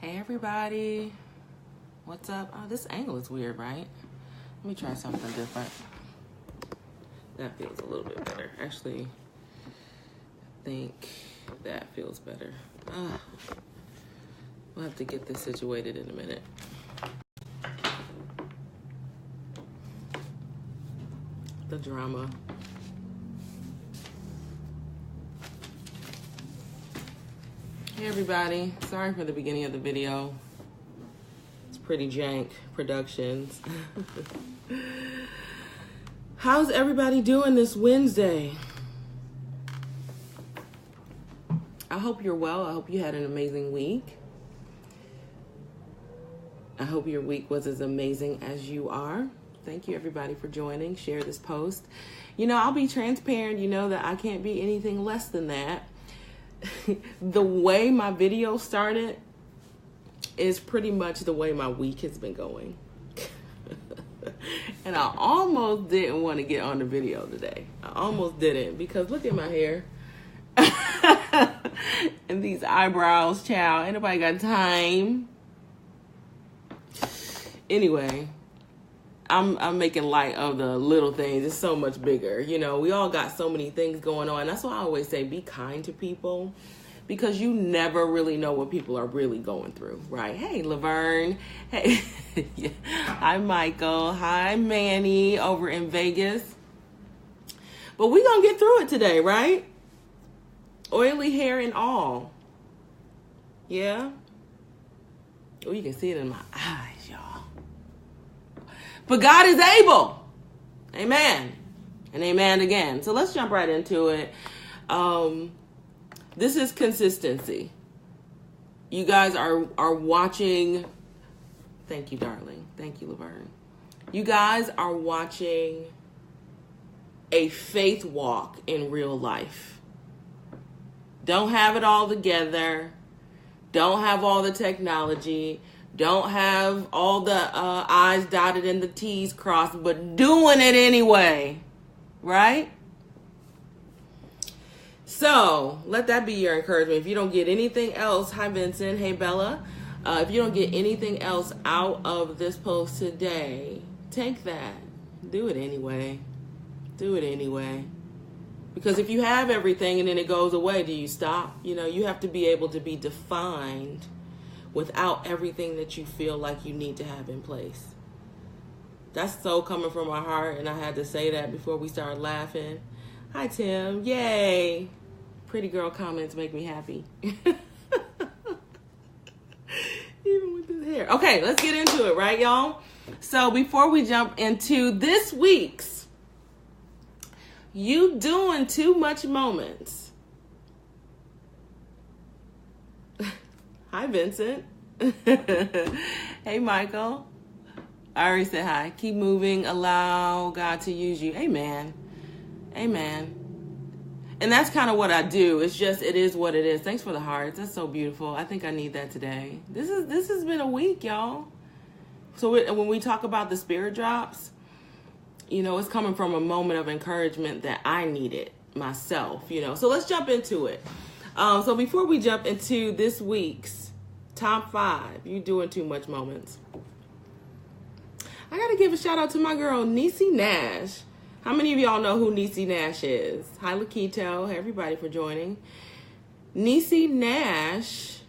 Hey everybody, what's up? Oh, this angle is weird, right? Let me try something different. That feels a little bit better. Actually, I think that feels better. We'll have to get this situated in a minute. The drama. Hey everybody, sorry for the beginning of the video. It's pretty jank productions. How's everybody doing this Wednesday? I hope you're well. I hope you had an amazing week. I hope your week was as amazing as you are. Thank you everybody for joining. Share this post. You know, I'll be transparent. You know that I can't be anything less than that. The way my video started is pretty much the way my week has been going. And I almost didn't want to get on the video today. I almost didn't because look at my hair. And these eyebrows, child. Ain't nobody got time. Anyway, I'm making light of the little things. It's so much bigger. You know, we all got so many things going on. That's why I always say be kind to people because you never really know what people are really going through, right? Hey, Laverne. Hey, yeah. Hi, Michael. Hi, Manny over in Vegas. But we're going to get through it today, right? Oily hair and all. Yeah? Oh, you can see it in my eyes, y'all. But God is able. Amen. And amen again. So let's jump right into it. This is consistency. You guys are watching. Thank you, darling. Thank you, Laverne. You guys are watching a faith walk in real life. Don't have it all together. Don't have all the technology. Don't have all the I's dotted and the T's crossed, but doing it anyway, right? So let that be your encouragement. If you don't get anything else, hi Vincent, hey Bella. If you don't get anything else out of this post today, take that. Do it anyway. Do it anyway. Because if you have everything and then it goes away, do you stop? You know, you have to be able to be defined without everything that you feel like you need to have in place. That's so coming from my heart, and I had to say that before we started laughing. Hi, Tim. Yay. Pretty girl comments make me happy. Even with his hair. Okay, let's get into it, right, y'all? So before we jump into this week's You Doing Too Much moments. Hi, Vincent. Hey, Michael. I already said hi. Keep moving. Allow God to use you. Amen. Amen. And that's kind of what I do. It's just, it is what it is. Thanks for the hearts. That's so beautiful. I think I need that today. This has been a week, y'all. So when we talk about the spirit drops, you know, it's coming from a moment of encouragement that I needed myself, you know. So let's jump into it. So before we jump into this week's top 5, You Doing Too Much moments, I got to give a shout out to my girl, Niecy Nash. How many of y'all know who Niecy Nash is? Hi, Lakito. Hey, everybody for joining. Niecy Nash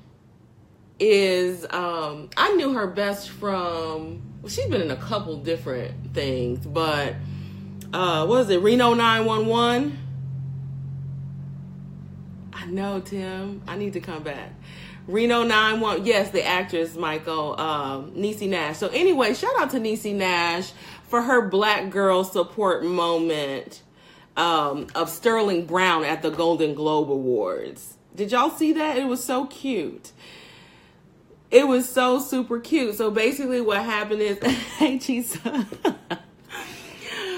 is, I knew her best from, well, she's been in a couple different things, but, what was it, Reno 911? I know, Tim. I need to come back. Reno 911. Yes, the actress, Michael, Niecy Nash. So anyway, shout out to Niecy Nash for her Black girl support moment of Sterling Brown at the Golden Globe Awards. Did y'all see that? It was so cute. It was so super cute. So basically what happened is, hey, Chisa.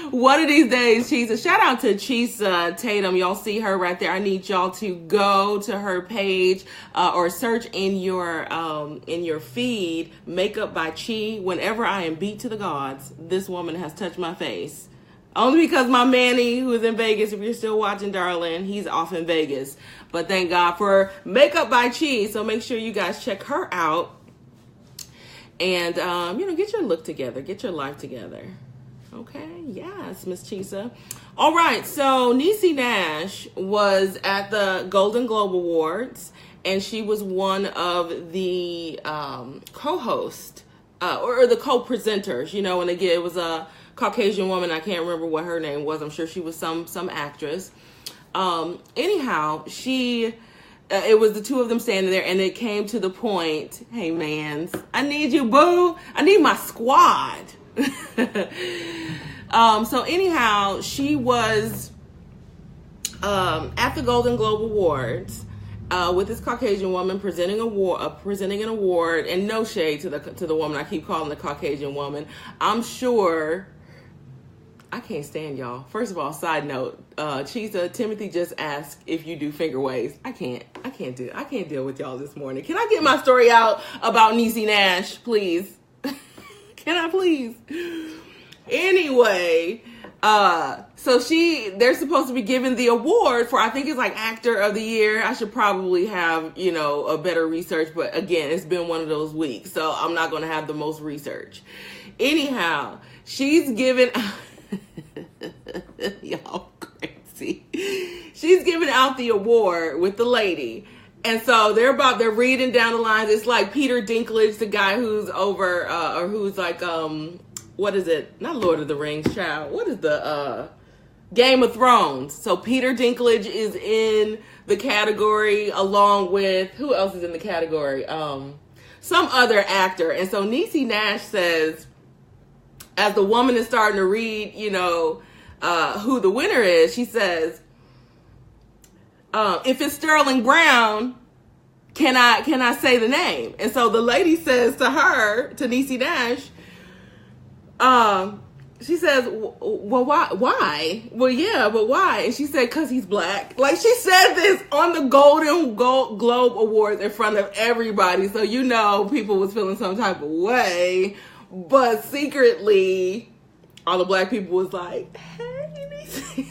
One of these days, Chisa, shout out to Chisa Tatum. Y'all see her right there. I need y'all to go to her page or search in your feed, Makeup by Chi. Whenever I am beat to the gods, this woman has touched my face. Only because my Manny, who is in Vegas, if you're still watching, darling, he's off in Vegas. But thank God for Makeup by Chi. So make sure you guys check her out. And, get your look together. Get your life together. Okay, yes, Miss Chisa. All right, so Niecy Nash was at the Golden Globe Awards, and she was one of the co-hosts or the co-presenters. And again, it was a Caucasian woman. I can't remember what her name was. I'm sure she was some actress. Anyhow, it was the two of them standing there, and it came to the point, hey, mans, I need you, boo. I need my squad. So anyhow, she was at the Golden Globe Awards with this Caucasian woman presenting an award, and no shade to the woman I keep calling the Caucasian woman. I'm sure I can't stand y'all. First of all, side note, Chisa, Timothy just asked if you do finger waves. I can't deal with y'all this morning. Can I get my story out about Niecy Nash, please? Can I please? Anyway, so they're supposed to be giving the award for, I think it's like Actor of the Year. I should probably have, a better research, but again, it's been one of those weeks, so I'm not going to have the most research. Anyhow, she's giving y'all crazy. She's giving out the award with the lady. And so they're reading down the lines. It's like Peter Dinklage, the guy who's over, or who's like, what is it? Not Lord of the Rings, child. What is the, Game of Thrones. So Peter Dinklage is in the category along with, who else is in the category? Some other actor. And so Niecy Nash says, as the woman is starting to read, who the winner is, she says, if it's Sterling Brown, can I say the name? And so the lady says to her, to Niecy Nash, she says, well, why? Well, yeah, but why? And she said, because he's black. Like, she said this on the Golden Globe Awards in front of everybody. So, people was feeling some type of way. But secretly, all the black people was like, hey,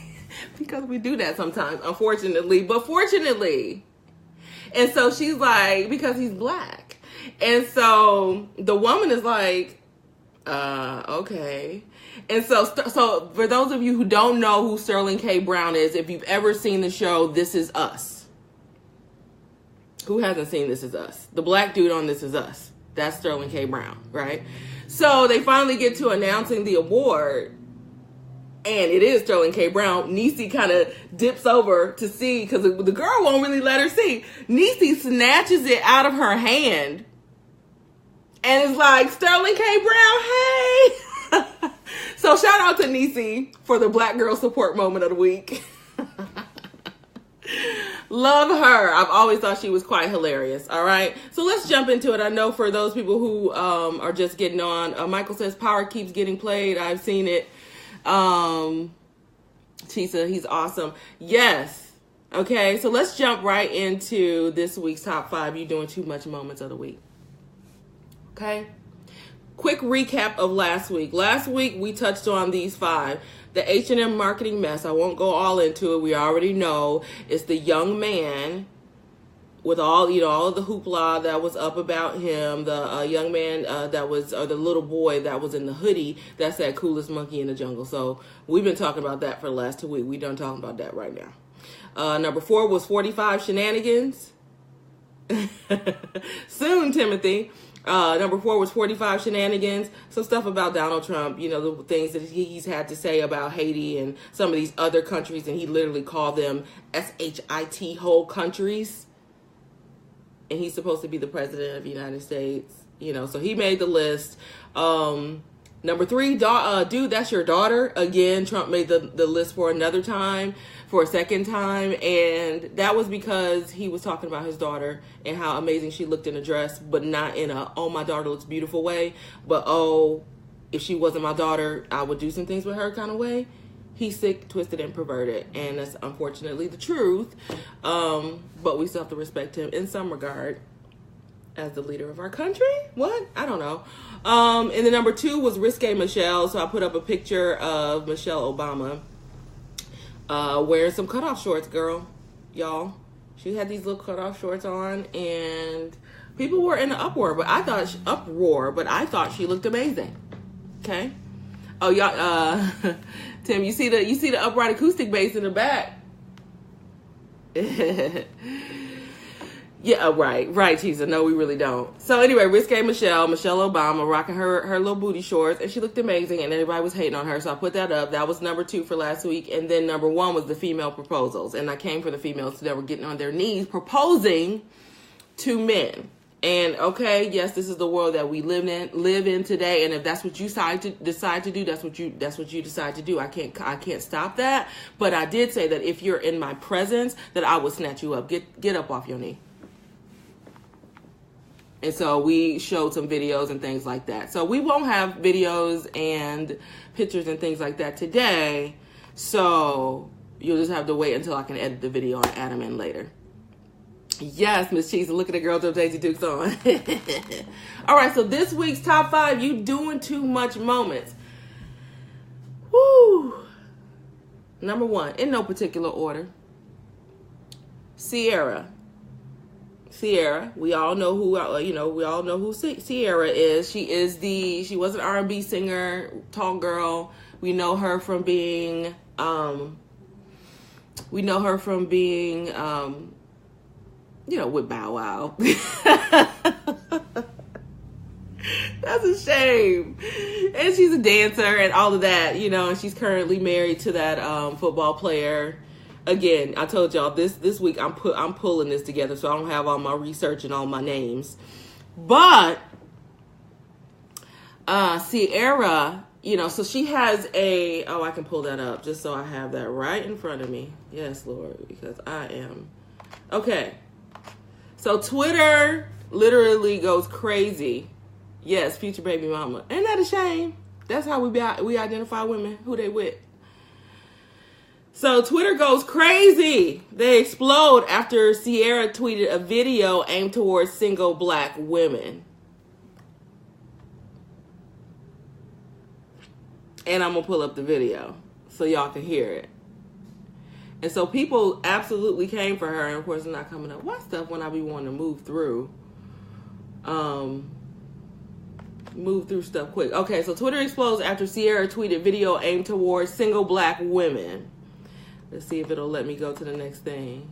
because we do that sometimes, unfortunately. But fortunately. And so she's like, because he's black. And so the woman is like, okay. And so for those of you who don't know who Sterling K. Brown is, if you've ever seen the show This Is Us. Who hasn't seen This Is Us? The black dude on This Is Us. That's Sterling K. Brown, right? So they finally get to announcing the award, and it is Sterling K. Brown. Niecy kind of dips over to see, because the girl won't really let her see. Niecy snatches it out of her hand and is like, Sterling K. Brown, hey! So shout out to Niecy for the black girl support moment of the week. Love her. I've always thought she was quite hilarious. All right. So let's jump into it. I know for those people who are just getting on, Michael says Power keeps getting played. I've seen it. Chisa, he's awesome. Yes. Okay. So let's jump right into this week's top 5. You doing too much moments of the week. Okay. Quick recap of last week. Last week we touched on these 5. The H&M marketing mess. I won't go all into it. We already know it's the young man with all of the hoopla that was up about him. The young man or the little boy that was in the hoodie that said coolest monkey in the jungle. So we've been talking about that for the last 2 weeks. We done talking about that right now. Number 4 was 45 shenanigans. Soon, Timothy. Number 4 was 45 shenanigans. Some stuff about Donald Trump, the things that he's had to say about Haiti and some of these other countries. And he literally called them SHIT whole countries. And he's supposed to be the president of the United States. So he made the list. Number 3, dude, that's your daughter. Again, Trump made the list for a second time. And that was because he was talking about his daughter and how amazing she looked in a dress, but not in a, oh, my daughter looks beautiful way. But, oh, if she wasn't my daughter, I would do some things with her kind of way. He's sick, twisted, and perverted. And that's unfortunately the truth. But we still have to respect him in some regard as the leader of our country. What? I don't know. And the number 2 was Risque Michelle. So I put up a picture of Michelle Obama wearing some cutoff shorts, girl. Y'all. She had these little cutoff shorts on, and people were in an uproar. But I thought she looked amazing. Okay. Oh, y'all, Tim, you see the upright acoustic bass in the back. Yeah, right, Cheesa. No, we really don't. So anyway, Risque Michelle Obama, rocking her little booty shorts, and she looked amazing, and everybody was hating on her, so I put that up. That was number 2 for last week, and then number 1 was the female proposals, and I came for the females that were getting on their knees proposing to men. And okay, yes, this is the world that we live in today, and if that's what you decide to do, that's what you decide to do. I can't stop that, but I did say that if you're in my presence, that I will snatch you up. Get up off your knee. And so we showed some videos and things like that. So we won't have videos and pictures and things like that today. So you'll just have to wait until I can edit the video and add them in later. Yes, Miss Cheese, look at the girl with Daisy Dukes on. All right, so this week's top 5, you doing too much moments. Woo! Number 1, in no particular order, Ciera, we all know who Ciera is. She was an R&B singer, tall girl. We know her from being with Bow Wow. That's a shame. And she's a dancer and all of that, and she's currently married to that football player. Again, I told y'all this week I'm pulling this together, so I don't have all my research and all my names. But Ciera, so she has I can pull that up just so I have that right in front of me. Yes, Lord, because I am. Okay. So Twitter literally goes crazy. Yes, future baby mama. Ain't that a shame? That's how we identify women, who they with. So Twitter goes crazy. They explode after Ciera tweeted a video aimed towards single black women. And I'm going to pull up the video so y'all can hear it. And so people absolutely came for her. And of course, it's not coming up. What stuff when I be wanting to move through? Move through stuff quick. Okay, so Twitter explodes after Ciera tweeted video aimed towards single black women. Let's see if it'll let me go to the next thing.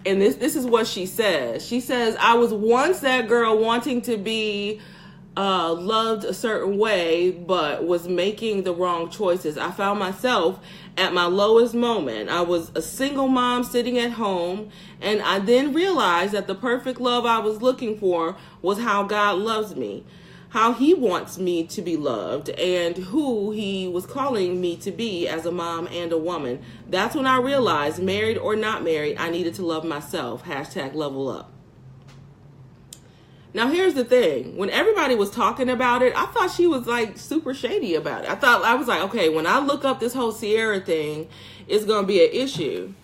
And this is what she says. She says, I was once that girl wanting to be loved a certain way, but was making the wrong choices. I found myself at my lowest moment. I was a single mom sitting at home, and I then realized that the perfect love I was looking for was how God loves me, how he wants me to be loved, and who he was calling me to be as a mom and a woman. That's when I realized, married or not married, I needed to love myself. #level up. Now, here's the thing. When everybody was talking about it, I thought she was like super shady about it. I was like, okay, when I look up this whole Ciera thing, it's going to be an issue.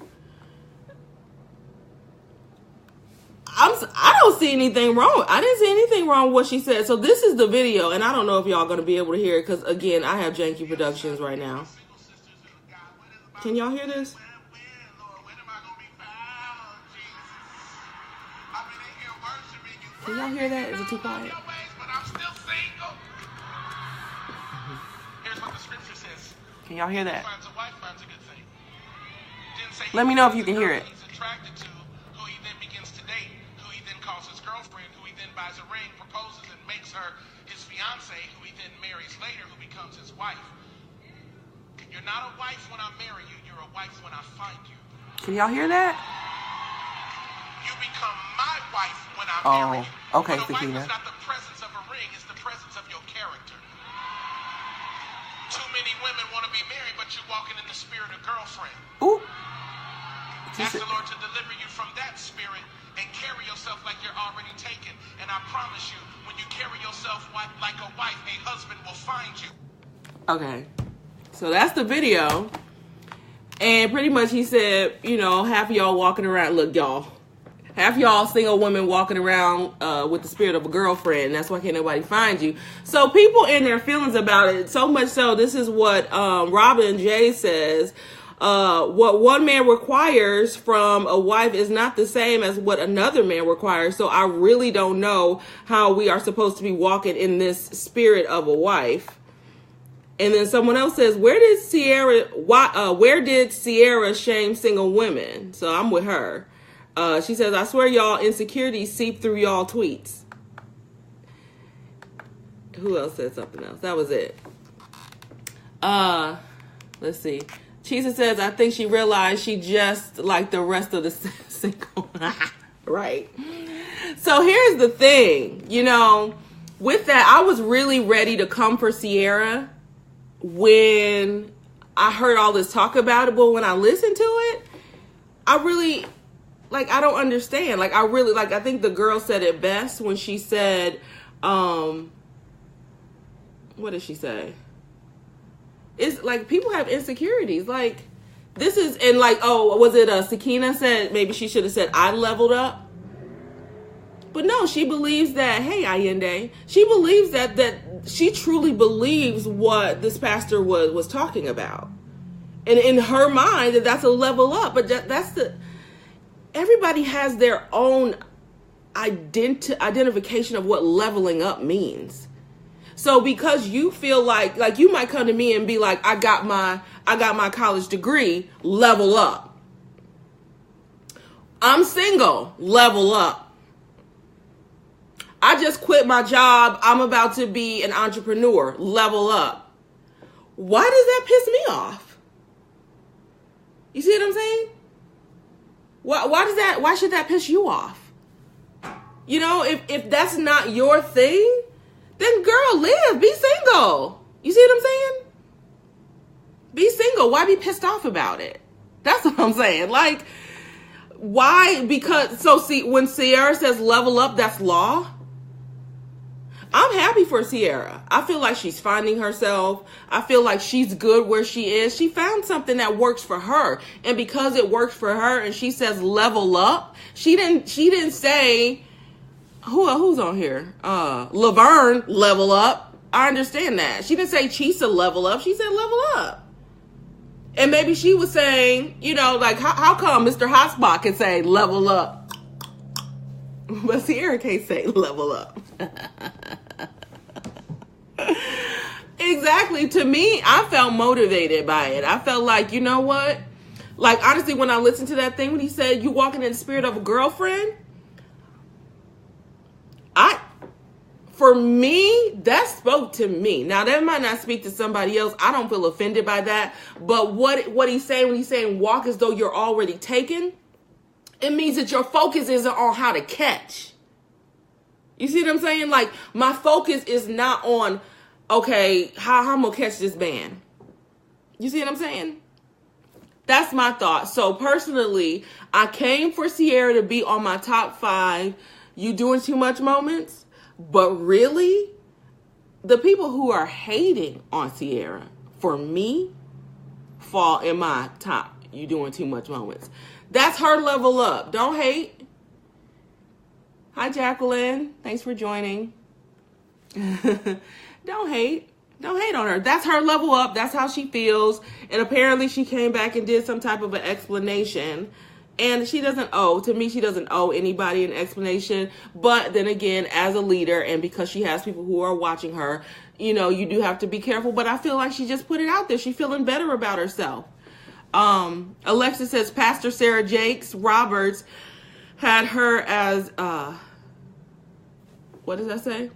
I don't see anything wrong. I didn't see anything wrong with what she said. So this is the video, and I don't know if y'all going to be able to hear it because, again, I have janky productions right now. Can y'all hear this? Can y'all hear that? Is it too quiet? Here's what the scripture says. Can y'all hear that? Finds a wife, finds a good thing. Let me know if you can hear it. He's attracted to, who he then begins to date, who he then calls his girlfriend, who he then buys a ring, proposes, and makes her his fiance, who he then marries later, who becomes his wife. You're not a wife when I marry you. You're a wife when I find you. Can y'all hear that? You become my wife when I marry you. Okay, but a wife Sakina. is not the presence of a ring, it's the presence of your character. Too many women want to be married, but you're walking in the spirit of girlfriend. Ooh. Ask the Lord to deliver you from that spirit and carry yourself like you're already taken. And I promise you, when you carry yourself like a wife, a husband will find you. Okay. So that's the video. And pretty much he said, half of y'all walking around, look, y'all. Half y'all single women walking around with the spirit of a girlfriend. And that's why can't nobody find you. So people in their feelings about it, so much so, this is what Robin J says. What one man requires from a wife is not the same as what another man requires. So I really don't know how we are supposed to be walking in this spirit of a wife. And then someone else says, where did Ciera shame single women? So I'm with her. She says, I swear y'all insecurities seep through y'all tweets. Who else said something else? That was it. Let's see. Chisa says, I think she realized she just like the rest of the single. Right. So here's the thing, with that, I was really ready to come for Ciera when I heard all this talk about it. But when I listened to it, I really, I don't understand. I think the girl said it best when she said, what did she say? It's people have insecurities. This is, and was it Sakina said maybe she should have said I leveled up? But no, she believes that, hey, Allende, she believes that she truly believes what this pastor was talking about. And in her mind, that's a level up. But everybody has their own identification of what leveling up means. So because you feel like you might come to me and be like, I got my college degree, level up. I'm single, level up. I just quit my job, I'm about to be an entrepreneur, level up. Why does that piss me off? You see what I'm saying? Why should that piss you off? If that's not your thing, then girl, live, be single. You see what I'm saying? Be single. Why be pissed off about it? That's what I'm saying. Why? Because, when Ciera says level up, that's law. I'm happy for Ciera. I feel like she's finding herself. I feel like she's good where she is. She found something that works for her. And because it works for her and she says level up, she didn't say, who's on here? Laverne, level up. I understand that. She didn't say Chisa, level up. She said level up. And maybe she was saying, how come Mr. Hotspot can say level up, but Ciera can't say level up? Exactly. To me, I felt motivated by it. I felt like, you know what? Honestly, when I listened to that thing, when he said, you walking in the spirit of a girlfriend, for me, that spoke to me. Now, that might not speak to somebody else. I don't feel offended by that. But what he's saying when he's saying walk as though you're already taken, it means that your focus isn't on how to catch. You see what I'm saying? My focus is not on, okay, how I'm going to catch this man. You see what I'm saying? That's my thought. So personally, I came for Ciera to be on my top 5 you doing too much moments. But really, the people who are hating on Ciera, for me, fall in my top you doing too much moments. That's her level up. Don't hate. Hi, Jacqueline. Thanks for joining. Don't hate. Don't hate on her. That's her level up. That's how she feels. And apparently she came back and did some type of an explanation. And she doesn't owe anybody an explanation. But then again, as a leader, and because she has people who are watching her, you do have to be careful. But I feel like she just put it out there. She's feeling better about herself. Alexa says, Pastor Sarah Jakes Roberts had her as, what does that say?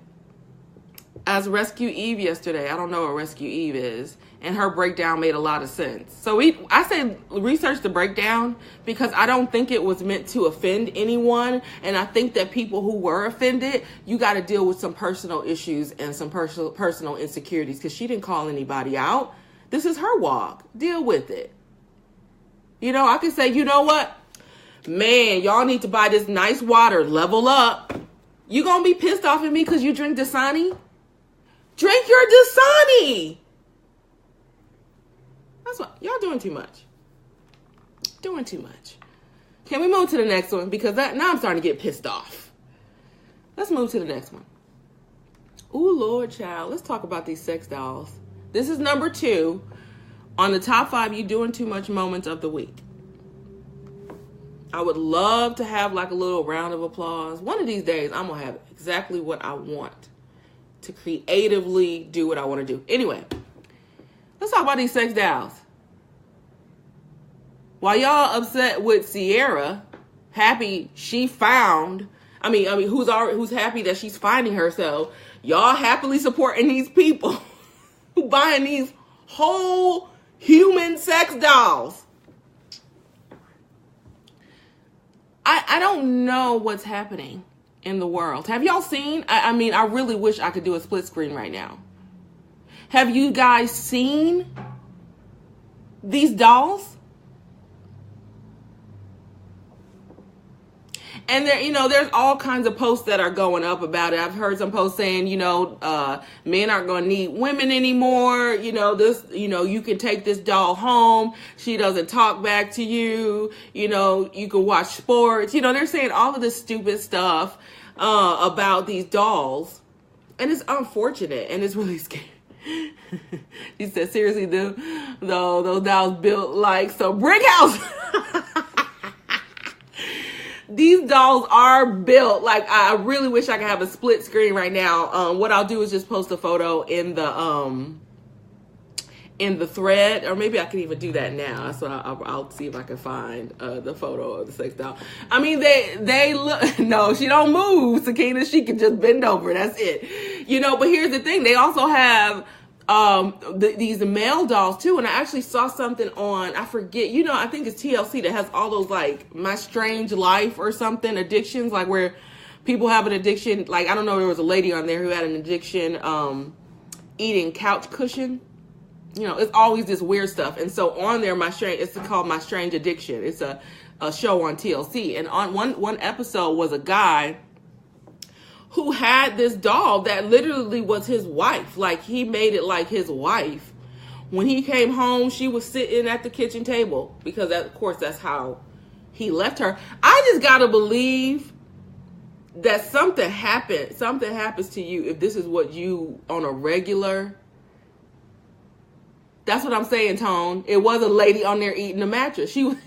As Rescue Eve yesterday. I don't know what Rescue Eve is. And her breakdown made a lot of sense. So I say research the breakdown because I don't think it was meant to offend anyone. And I think that people who were offended, you got to deal with some personal issues and some personal insecurities because she didn't call anybody out. This is her walk. Deal with it. I could say, you know what? Man, y'all need to buy this nice water. Level up. You going to be pissed off at me because you drink Dasani? Drink your Dasani. That's what y'all doing too much. Doing too much. Can we move to the next one? Because now I'm starting to get pissed off. Let's move to the next one. Ooh, Lord, child. Let's talk about these sex dolls. This is number 2. on the top 5 you doing too much moments of the week. I would love to have like a little round of applause. One of these days, I'm going to have exactly what I want to creatively do what I want to do. Anyway, let's talk about these sex dolls. While y'all upset with Ciera, happy she found, who's happy that she's finding her, so y'all happily supporting these people who buying these whole human sex dolls. I don't know what's happening in the world. Have y'all seen? I really wish I could do a split screen right now. Have you guys seen these dolls? And there, there's all kinds of posts that are going up about it. I've heard some posts saying, men aren't going to need women anymore. You can take this doll home. She doesn't talk back to you. You can watch sports. They're saying all of this stupid stuff about these dolls. And it's unfortunate and it's really scary. She said, seriously, those dolls built like some brick house. These dolls are built like, I really wish I could have a split screen right now. What I'll do is just post a photo in the thread, or maybe I can even do that now. So I'll see if I can find the photo of the sex doll. They look, no, she don't move, Sakina. She can just bend over. That's it. But here's the thing. They also have these male dolls too, and I actually saw something on, I forget, I think it's TLC that has all those like My Strange Life or something addictions, like where people have an addiction. Like, I don't know, there was a lady on there who had an addiction eating couch cushion. It's always this weird stuff. And so on there, it's called My Strange Addiction. It's a show on TLC, and on one episode was a guy who had this doll that literally was his wife. Like, he made it like his wife. When he came home, she was sitting at the kitchen table because, of course, that's how he left her. I just got to believe that something happens to you if this is what you on a regular. That's what I'm saying, Tone. It was a lady on there eating a mattress. She was.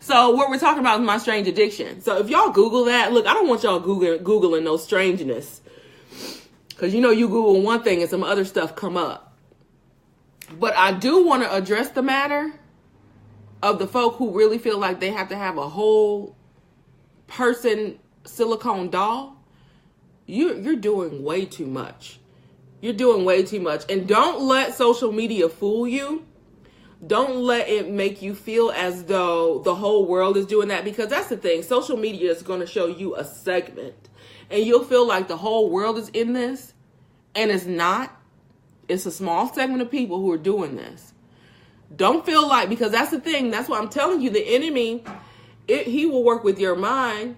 So what we're talking about is My Strange Addiction. So if y'all Google that, look, I don't want y'all Googling no strangeness. Because you Google one thing and some other stuff come up. But I do want to address the matter of the folk who really feel like they have to have a whole person silicone doll. You're doing way too much. You're doing way too much. And don't let social media fool you. Don't let it make you feel as though the whole world is doing that, because that's the thing. Social media is going to show you a segment and you'll feel like the whole world is in this, and it's not. It's a small segment of people who are doing this. Don't feel like, because that's the thing. That's why I'm telling you, the enemy, he will work with your mind,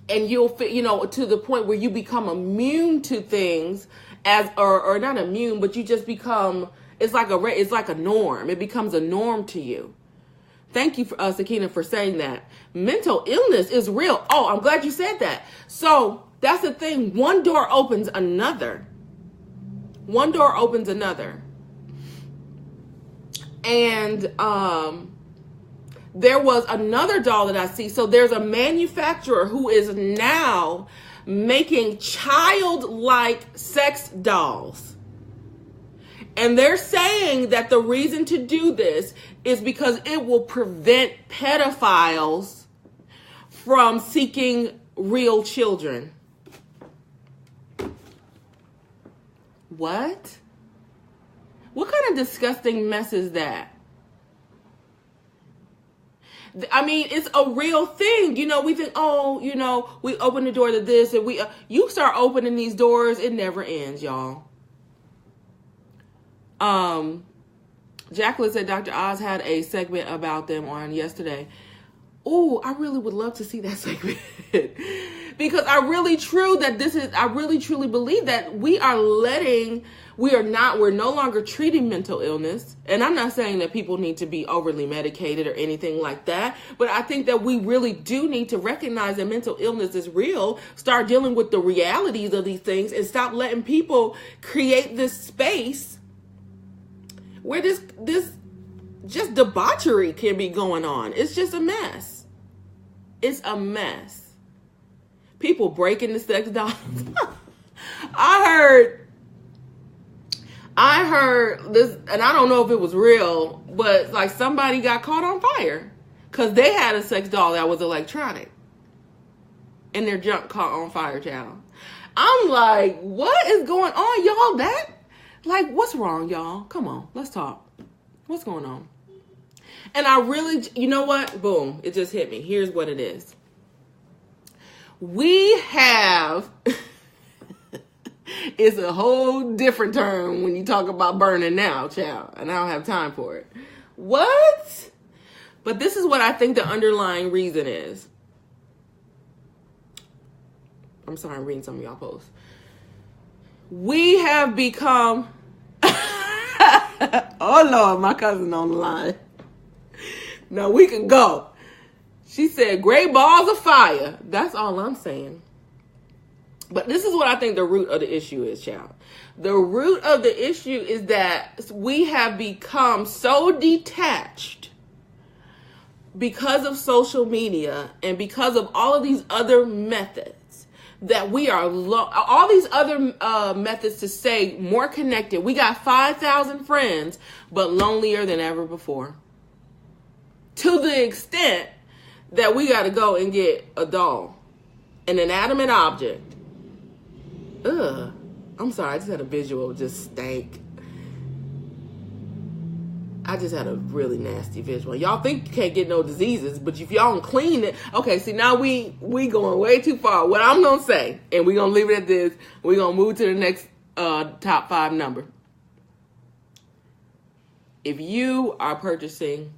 and you'll feel, to the point where you become immune to things or not immune, but you just become, it's like a norm. It becomes a norm to you. Thank you, Sakina, for saying that. Mental illness is real. Oh, I'm glad you said that. So that's the thing. One door opens another. One door opens another. And there was another doll that I see. So there's a manufacturer who is now making childlike sex dolls. And they're saying that the reason to do this is because it will prevent pedophiles from seeking real children. What? What kind of disgusting mess is that? I mean, it's a real thing. We think, we open the door to this, and you start opening these doors, it never ends, y'all. Jacqueline said Dr. Oz had a segment about them on yesterday. Oh, I really would love to see that segment. Because I really truly believe that we're no longer treating mental illness. And I'm not saying that people need to be overly medicated or anything like that. But I think that we really do need to recognize that mental illness is real, start dealing with the realities of these things, and stop letting people create this space where this just debauchery can be going on. It's just a mess. It's a mess. People breaking the sex dolls. I heard this, and I don't know if it was real, but like somebody got caught on fire because they had a sex doll that was electronic, and their junk caught on fire, child. I'm like, what is going on, y'all? Like, what's wrong, y'all? Come on, let's talk. What's going on? And I really, you know what? Boom, it just hit me. Here's what it is. We have, it's a whole different term when you talk about burning now, child. And I don't have time for it. What? But this is what I think the underlying reason is. I'm sorry, I'm reading some of y'all posts. We have become, oh Lord, my cousin on the line. Now we can go. She said, great balls of fire. That's all I'm saying. But this is what I think the root of the issue is, child. The root of the issue is that we have become so detached because of social media and because of all of these other methods that we are, all these other methods to say more connected. We got 5,000 friends, but lonelier than ever before. To the extent that we got to go and get a doll, an inanimate object. Ugh. I'm sorry, I just had a visual, just stank. I just had a really nasty visual. Y'all think you can't get no diseases, but if y'all don't clean it. Okay, see, now we going way too far. What I'm going to say, and we're going to leave it at this, we're going to move to the next top 5 number. If you are purchasing,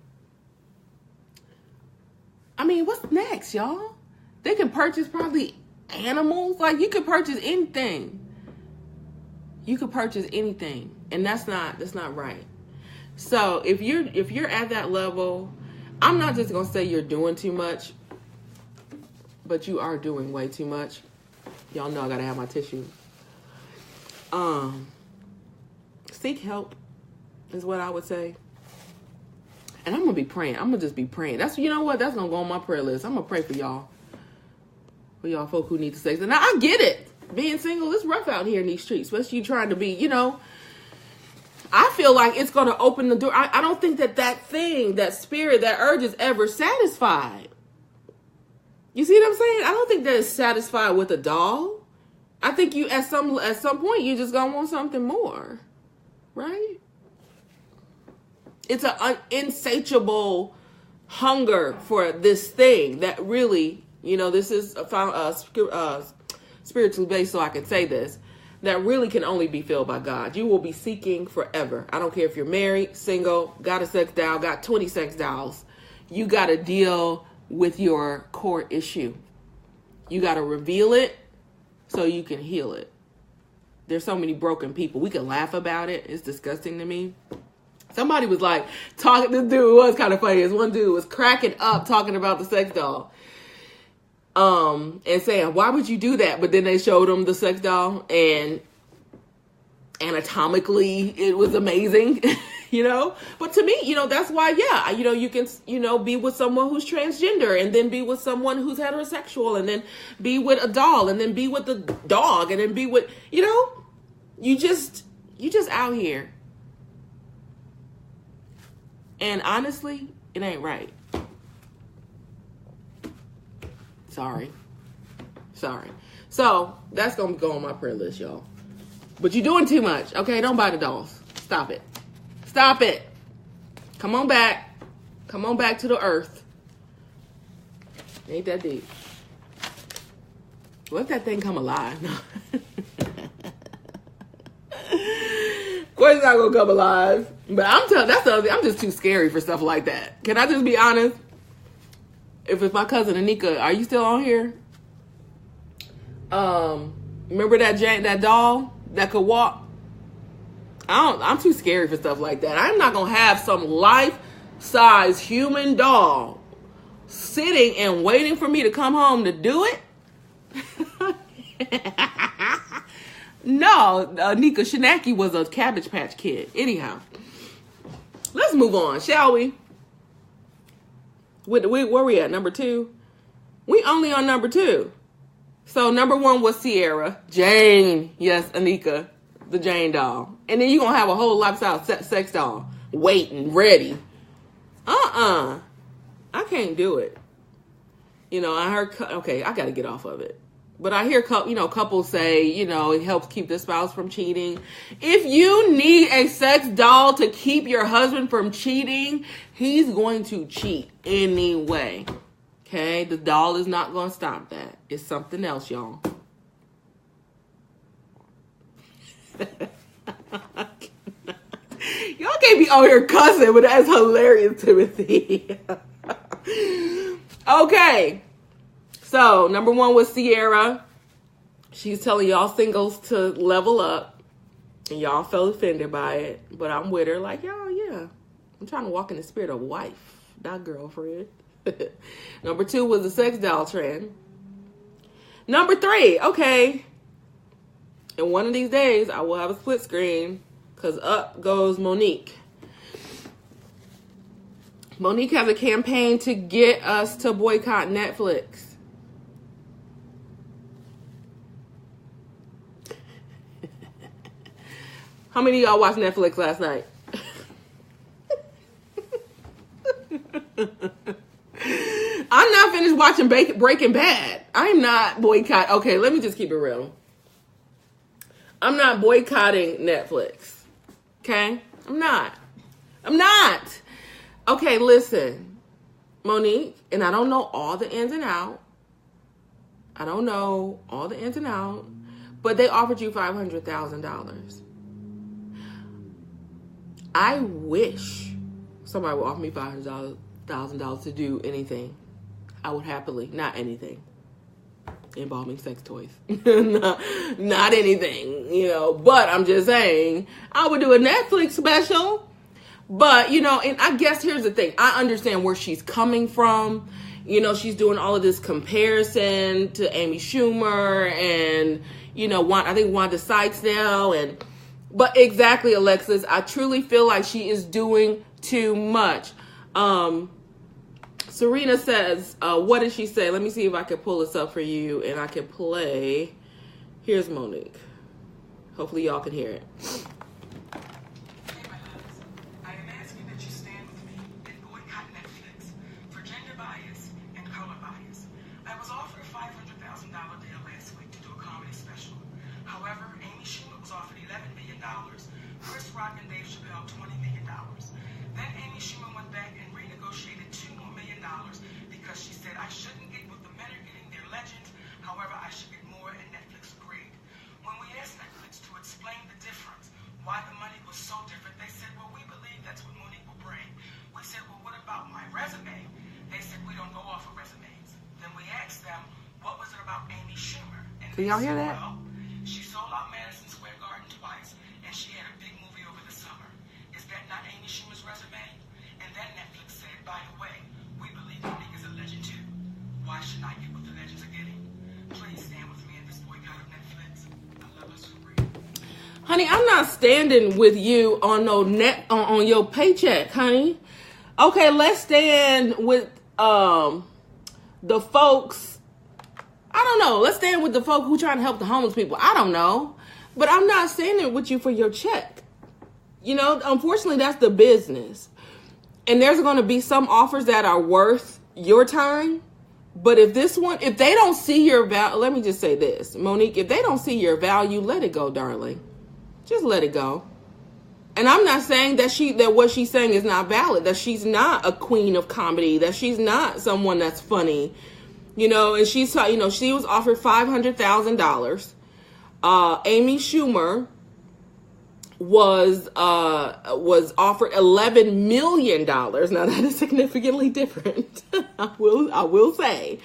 I mean, what's next, y'all? They can purchase probably animals. Like, you could purchase anything. You could purchase anything. And that's not right. So if you're at that level, I'm not just gonna say you're doing too much, but you are doing way too much. Y'all know I gotta have my tissue. Seek help is what I would say. And I'm gonna be praying. I'm gonna just be praying. That's, you know what? That's gonna go on my prayer list. I'm gonna pray for y'all. For y'all folk who need the sex. And I get it. Being single is rough out here in these streets, especially you trying to be, you know. I feel like it's going to open the door. I don't think that thing, that spirit, that urge is ever satisfied. You see what I'm saying? I don't think that it's satisfied with a doll. I think you, at some point, you just going to want something more. Right? It's an insatiable hunger for this thing that really, you know, this is spiritually based, so I can say this, that really can only be filled by God. You will be seeking forever. I don't care if you're married, single, got a sex doll, got 20 sex dolls. You got to deal with your core issue. You got to reveal it so you can heal it. There's so many broken people. We can laugh about it. It's disgusting to me. Somebody was like, this dude was kind of funny. This one dude was cracking up talking about the sex doll. And saying, why would you do that? But then they showed him the sex doll, and anatomically it was amazing, you know? But to me, you know, that's why, yeah, you know, you can, you know, be with someone who's transgender, and then be with someone who's heterosexual, and then be with a doll, and then be with the dog, and then be with, you know, you just out here. And honestly, it ain't right. Sorry. So that's going to go on my prayer list, y'all. But you're doing too much. Okay, don't buy the dolls. Stop it. Come on back. Come on back to the earth. Ain't that deep. What if that thing come alive? No. Of course it's not going to come alive. But I'm just too scary for stuff like that. Can I just be honest? If it's my cousin Anika, are you still on here? Remember that doll that could walk? I'm too scary for stuff like that. I'm not gonna have some life-size human doll sitting and waiting for me to come home to do it. No, Anika Shanaki was a Cabbage Patch Kid. Anyhow, Let's move on, shall we? Where we at? Number 2? We only on number 2. So number 1 was Ciera. Jane. Yes, Anika. The Jane doll. And then you're going to have a whole lifestyle sex doll waiting, ready. I can't do it. You know, I heard, okay, I got to get off of it. But I hear, couples say, it helps keep the spouse from cheating. If you need a sex doll to keep your husband from cheating, he's going to cheat anyway. Okay? The doll is not going to stop that. It's something else, y'all. Y'all can't be out here cussing, but that's hilarious, Timothy. Okay. So, number 1 was Ciera. She's telling y'all singles to level up. And y'all felt offended by it. But I'm with her like, y'all, yeah. I'm trying to walk in the spirit of wife, not girlfriend. Number 2 was the sex doll trend. Number 3, okay. And one of these days, I will have a split screen. Because up goes Monique. Monique has a campaign to get us to boycott Netflix. How many of y'all watched Netflix last night? I'm not finished watching Breaking Bad. I'm not boycott. Okay, let me just keep it real. I'm not boycotting Netflix. Okay? I'm not. Okay, listen. Monique, and I don't know all the ins and outs. But they offered you $500,000. I wish somebody would offer me $500,000 to do anything. I would happily. Not anything involving sex toys. not anything, But I'm just saying, I would do a Netflix special. But, and I guess here's the thing. I understand where she's coming from. She's doing all of this comparison to Amy Schumer and, I think Wanda Sykes now. But exactly, Alexis, I truly feel like she is doing too much. Serena says, what did she say? Let me see if I can pull this up for you and I can play. Here's Monique. Hopefully y'all can hear it. Hey, my loves. I am asking that you stand with me and boycott Netflix for gender bias and color bias. I was offered a $500,000 deal last week to do a comedy special. However, Amy Schumer was offered $11 million, Chris Rock and Dave Chappelle $20 million. Then Amy Schumer went back and renegotiated $2 more million because she said I shouldn't get what the men are getting, their legends. However, I should get more, and Netflix agreed. When we asked Netflix to explain the difference, why the money was so different, they said, well, we believe that's what Monique will bring. We said, well, what about my resume? They said, we don't go off of resumes. Then we asked them, what was it about Amy Schumer? And Can y'all hear that? Well, she sold out Madison Square Garden twice, and she had a big movie over the summer. Is that not Amy Schumer's resume? And then Netflix said, by the way, we believe Monique is a legend too. Why shouldn't I get what the legends are getting? Please stand with me in this boycott of Netflix. I love us for real. Honey, I'm not standing with you on on your paycheck, honey. Okay, let's stand with the folks. I don't know. Let's stand with the folk who trying to help the homeless people. I don't know. But I'm not standing with you for your check. Unfortunately, that's the business. And there's going to be some offers that are worth your time. But if they don't see your value, let me just say this, Monique, if they don't see your value, let it go, darling. Just let it go. And I'm not saying that what she's saying is not valid, that she's not a queen of comedy, that she's not someone that's funny, and she's, she was offered $500,000. Amy Schumer was offered $11 million. Now that is significantly different. I will say,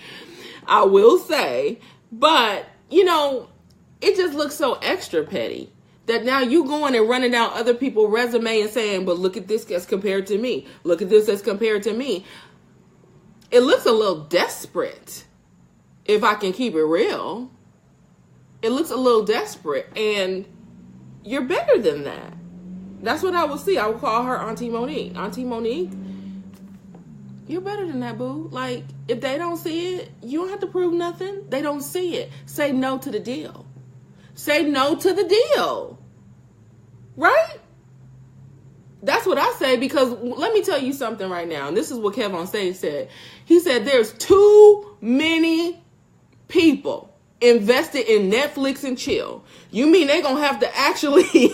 but it just looks so extra petty that now you going and running down other people's resume and saying, but look at this as compared to me. Look at this as compared to me. It looks a little desperate, if I can keep it real. It looks a little desperate, and you're better than that. That's what I would see. I would call her Auntie Monique. Auntie Monique, you're better than that, boo. Like, if they don't see it, you don't have to prove nothing. They don't see it. Say no to the deal. Say no to the deal. Right? That's what I say, because let me tell you something right now. And this is what Kev on stage said. He said there's too many people invested in Netflix and chill. You mean they gonna have to actually...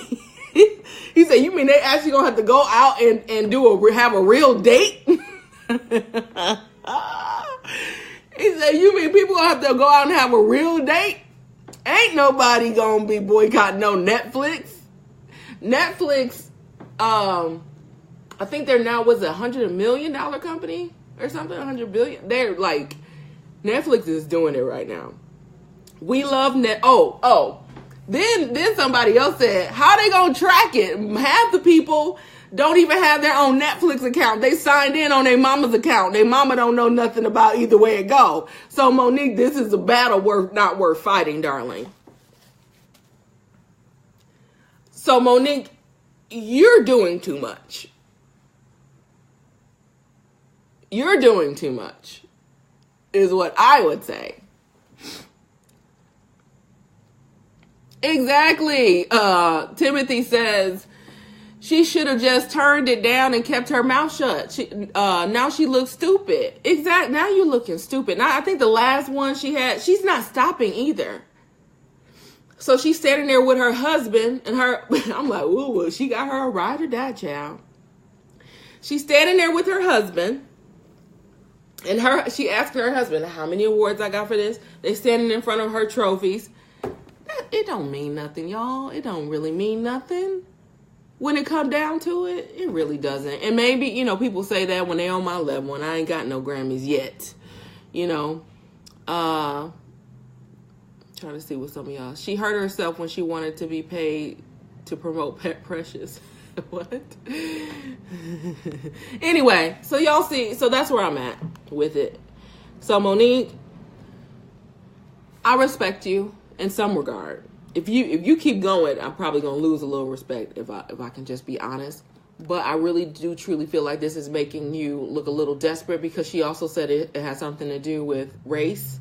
He said, you mean they actually gonna have to go out and have a real date? He said, you mean people gonna have to go out and have a real date? Ain't nobody gonna be boycotting no Netflix. Netflix, I think they're now, was it $100 million company or something? 100 billion. They're like, Netflix is doing it right now. We love Then somebody else said, how they gonna track it? Half the people don't even have their own Netflix account. They signed in on their mama's account. Their mama don't know nothing about either way it go. So Monique, this is a battle not worth fighting, darling. So Monique, you're doing too much. You're doing too much, is what I would say. Exactly. Timothy says she should have just turned it down and kept her mouth shut. Now she looks stupid. Exactly. Now you're looking stupid. Now I think the last one she had, she's not stopping either. So she's standing there with her husband and I'm like, ooh, she got her a ride or die, child. She's standing there with her husband. And she asked her husband, how many awards I got for this? They standing in front of her trophies. It don't mean nothing, y'all. It don't really mean nothing. When it come down to it, it really doesn't. And maybe, people say that when they on my level and I ain't got no Grammys yet. Trying to see what some of y'all. She hurt herself when she wanted to be paid to promote Pet Precious. What? Anyway, so y'all see, so that's where I'm at with it. So Monique, I respect you in some regard. If you keep going, I'm probably gonna lose a little respect if I can just be honest. But I really do truly feel like this is making you look a little desperate, because she also said it has something to do with race.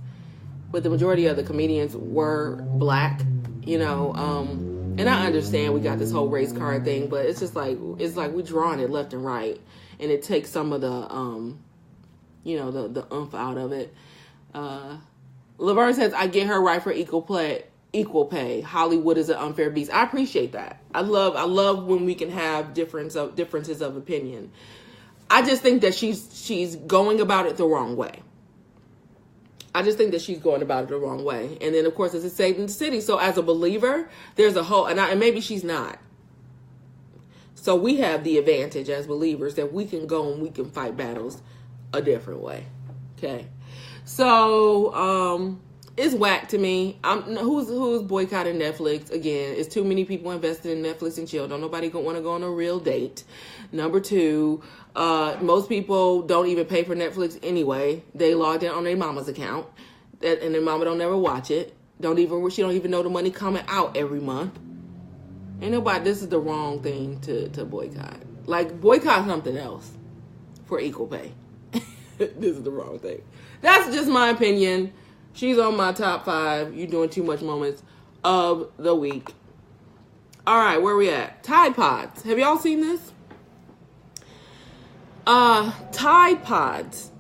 But the majority of the comedians were black, and I understand we got this whole race card thing, but it's just like, we're drawing it left and right, and it takes some of the, the oomph out of it. Laverne says, I get her right for equal pay. Hollywood is an unfair beast. I appreciate that. I love when we can have differences of opinion. I just think that she's going about it the wrong way. And then, of course, it's a saving the city. So as a believer, there's a whole, and maybe she's not. So we have the advantage as believers that we can go and we can fight battles a different way. Okay. So, it's whack to me. Who's boycotting Netflix? Again, it's too many people invested in Netflix and chill. Don't nobody want to go on a real date. Number two, most people don't even pay for Netflix anyway. They logged in on their mama's account, and their mama don't never watch it. She don't even know the money coming out every month. Ain't nobody. This is the wrong thing to boycott. Like, boycott something else for equal pay. This is the wrong thing. That's just my opinion. She's on my top 5. You doing too much moments of the week. All right, where we at? Tide Pods. Have y'all seen this? Tide Pods.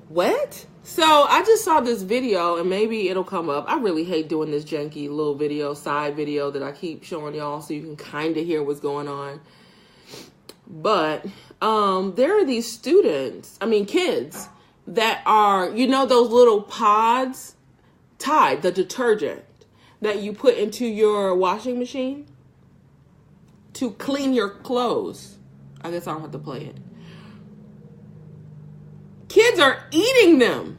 What? So I just saw this video, and maybe it'll come up. I really hate doing this janky little side video that I keep showing y'all so you can kind of hear what's going on. But there are these kids that are, those little pods, Tide, the detergent that you put into your washing machine to clean your clothes. I guess I don't have to play it. Kids are eating them.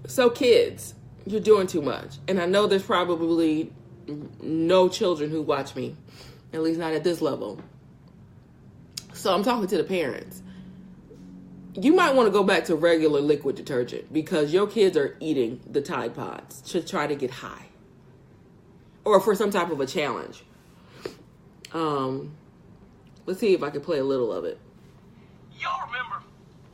So kids, you're doing too much. And I know there's probably no children who watch me, at least not at this level. So I'm talking to the parents. You might want to go back to regular liquid detergent, because your kids are eating the Tide Pods to try to get high or for some type of a challenge. Let's see if I can play a little of it. Y'all remember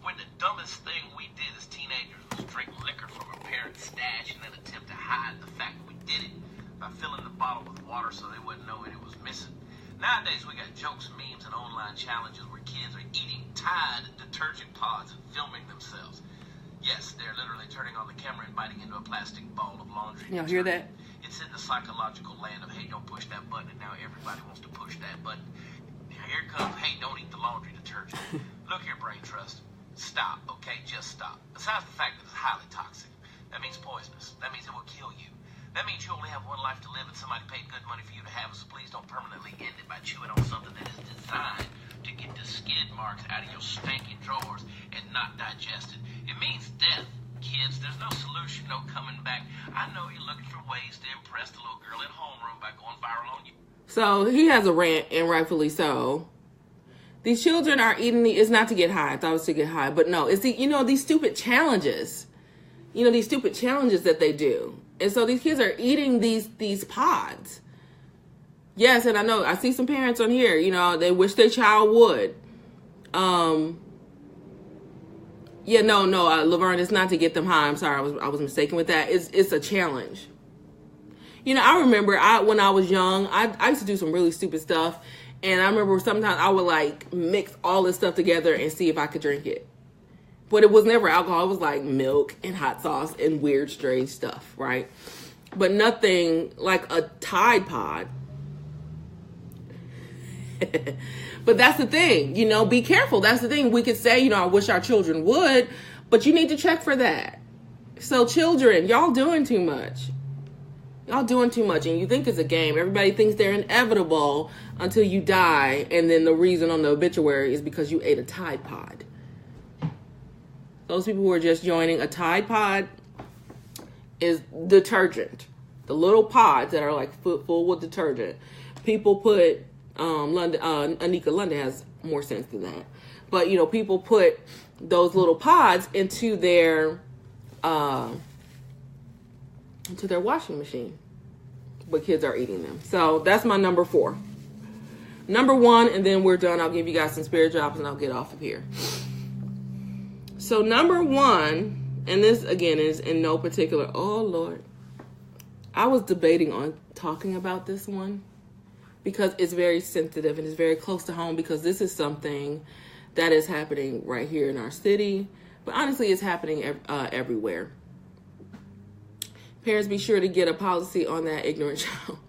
when the dumbest thing we did as teenagers was drink liquor from our parents' stash and then attempt to hide the fact that we did it by filling the bottle with water so they wouldn't know it was missing? Nowadays, we got jokes, memes, and online challenges where kids are eating Tide detergent pods and filming themselves. Yes, they're literally turning on the camera and biting into a plastic ball of laundry. Y'all hear that? It's in the psychological land of, hey, don't push that button, and now everybody wants to push that button. Now here comes, hey, don't eat the laundry detergent. Look here, Brain Trust. Stop, okay? Just stop. Besides the fact that it's highly toxic, that means poisonous. That means it will kill you. That means you only have one life to live, and somebody paid good money for you to have it, so please don't permanently end it by chewing on something that is designed to get the skid marks out of your stinking drawers and not digest it. It means death. Kids, there's no solution, no coming back. I know you're looking for ways to impress the little girl at homeroom by going viral on you. So he has a rant, and rightfully so. These children are eating it's not to get high. I thought it was to get high, but no, it's these stupid challenges. These stupid challenges that they do. And so these kids are eating these pods. Yes, and I know I see some parents on here, they wish their child would. Laverne, it's not to get them high. I'm sorry, I was mistaken with that. It's a challenge. I remember when I was young, I used to do some really stupid stuff, and I remember sometimes I would like mix all this stuff together and see if I could drink it. But it was never alcohol. It was like milk and hot sauce and weird, strange stuff, right? But nothing like a Tide Pod. But that's the thing, be careful. That's the thing. We could say, I wish our children would, but you need to check for that. So children, y'all doing too much. Y'all doing too much, and you think it's a game. Everybody thinks they're inevitable until you die, and then the reason on the obituary is because you ate a Tide Pod. Those people who are just joining, a Tide Pod is detergent. The little pods that are like full with detergent. People put, Anika London has more sense than that. But, people put those little pods into their washing machine. But kids are eating them. So that's my number 4. Number 1, and then we're done. I'll give you guys some spirit drops and I'll get off of here. So number 1, and this again is in no particular, oh Lord. I was debating on talking about this one because it's very sensitive and it's very close to home, because this is something that is happening right here in our city. But honestly, it's happening everywhere. Parents, be sure to get a policy on that ignorant child.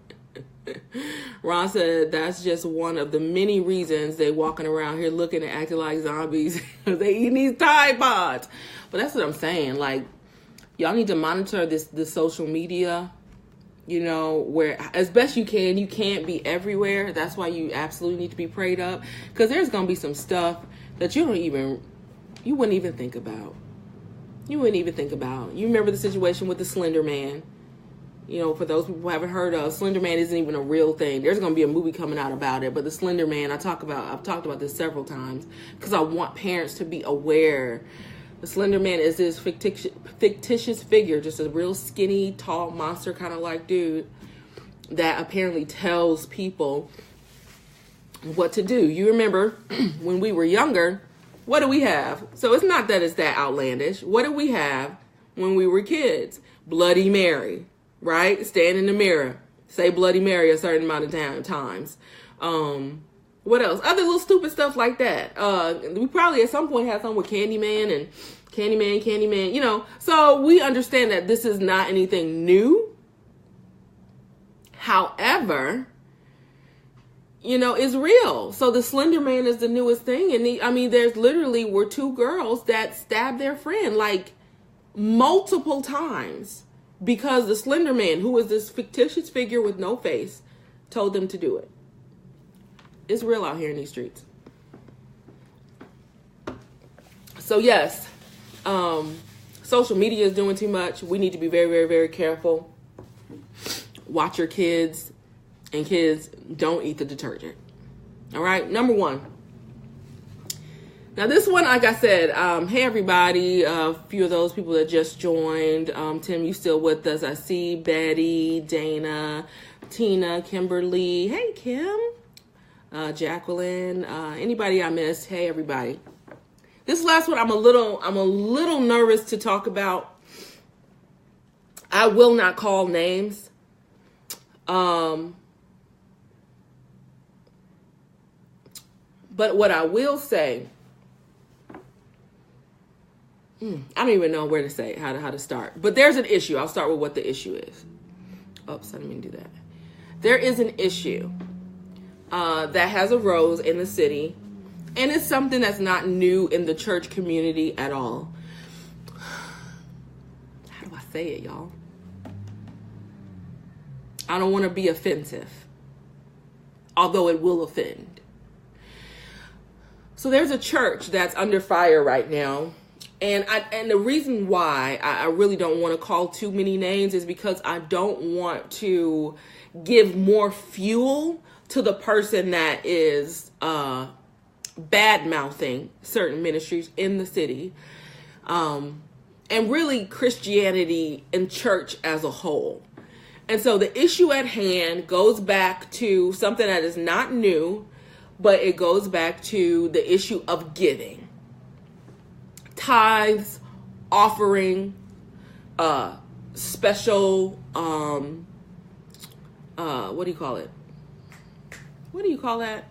Ron said that's just one of the many reasons they walking around here looking and acting like zombies. They eating these Tide Pods. But that's what I'm saying. Like, y'all need to monitor the social media, where as best you can. You can't be everywhere. That's why you absolutely need to be prayed up, because there's going to be some stuff that you wouldn't even think about. You wouldn't even think about. You remember the situation with the Slender Man. For those people who haven't heard of, Slender Man isn't even a real thing. There's going to be a movie coming out about it. But the Slender Man, I've talked about this several times because I want parents to be aware. The Slender Man is this fictitious figure, just a real skinny, tall, monster kind of like dude that apparently tells people what to do. You remember when we were younger, what do we have? So it's not that it's that outlandish. What do we have when we were kids? Bloody Mary. Right? Stand in the mirror. Say Bloody Mary a certain amount of times. What else? Other little stupid stuff like that. We probably at some point had something with Candyman and Candyman. So we understand that this is not anything new. However, it's real. So the Slender Man is the newest thing. And there's literally were 2 girls that stabbed their friend like multiple times. Because the Slender Man, who is this fictitious figure with no face, told them to do it. It's real out here in these streets. So yes, social media is doing too much. We need to be very, very, very careful. Watch your kids, and kids, don't eat the detergent. All right, number 1. Now this one, like I said, hey everybody, a few of those people that just joined. Tim, you still with us? I see Betty, Dana, Tina, Kimberly. Hey Kim. Jacqueline, anybody I missed. Hey, everybody. This last one, I'm a little nervous to talk about. I will not call names. But what I will say, I don't even know where to say how to start. But there's an issue. I'll start with what the issue is. Oops, I didn't mean to do that. There is an issue that has arose in the city, and it's something that's not new in the church community at all. How do I say it, y'all? I don't want to be offensive, although it will offend. So there's a church that's under fire right now. And the reason why I really don't want to call too many names is because I don't want to give more fuel to the person that is bad-mouthing certain ministries in the city. And really Christianity and church as a whole. And so the issue at hand goes back to something that is not new, but it goes back to the issue of giving. Tithes, offering, special, what do you call it? What do you call that?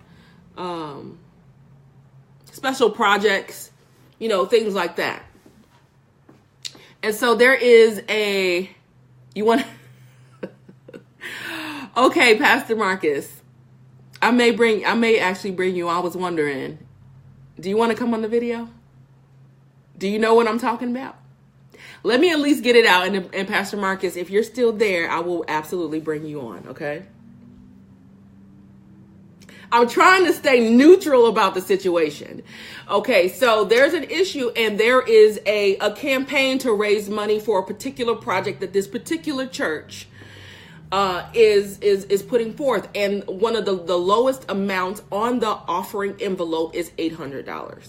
Special projects, things like that. And so there is you want okay, Pastor Marcus, I may actually bring you. I was wondering, do you want to come on the video? Do you know what I'm talking about? Let me at least get it out. And Pastor Marcus, if you're still there, I will absolutely bring you on. Okay. I'm trying to stay neutral about the situation. Okay. So there's an issue, and there is a campaign to raise money for a particular project that this particular church is putting forth. And one of the lowest amounts on the offering envelope is $800.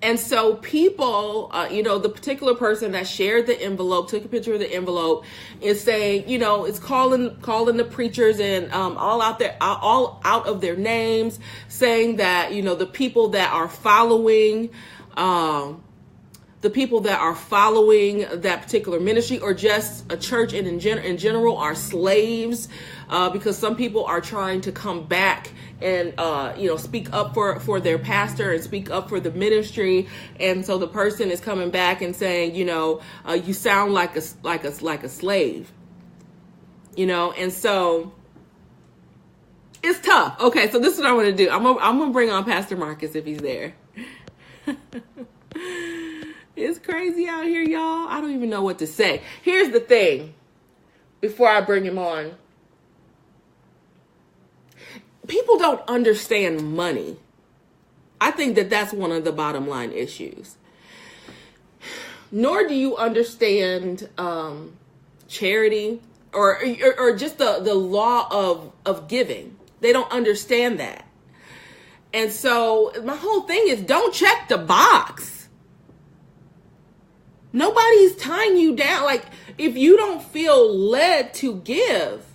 And so people, the particular person that shared the envelope, took a picture of the envelope, is saying, it's calling the preachers and all out of their names, saying that, the people that are following that particular ministry, or just a church in general, are slaves, because some people are trying to come back and speak up for their pastor and speak up for the ministry. And so the person is coming back and saying, you sound like a slave, and so it's tough. Okay, so this is what I'm going to do. I'm going to bring on Pastor Marcus if he's there. It's crazy out here, y'all. I don't even know what to say. Here's the thing. Before I bring him on, people don't understand money. I think that that's one of the bottom line issues. Nor do you understand charity or just the law of giving. They don't understand that. And so my whole thing is, don't check the box. Nobody's tying you down. Like, if you don't feel led to give,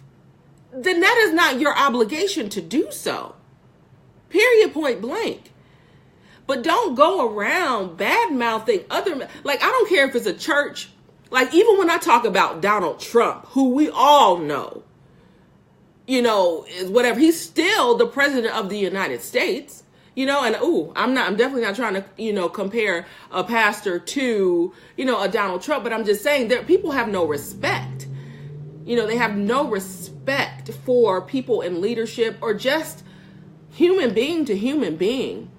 then that is not your obligation to do so. Period, point blank. But don't go around bad-mouthing other, like, I don't care if it's a church. Like, even when I talk about Donald Trump, who we all know, is whatever, he's still the president of the United States. And I'm definitely not trying to, compare a pastor to, a Donald Trump, but I'm just saying that people have no respect. They have no respect for people in leadership or just human being to human being.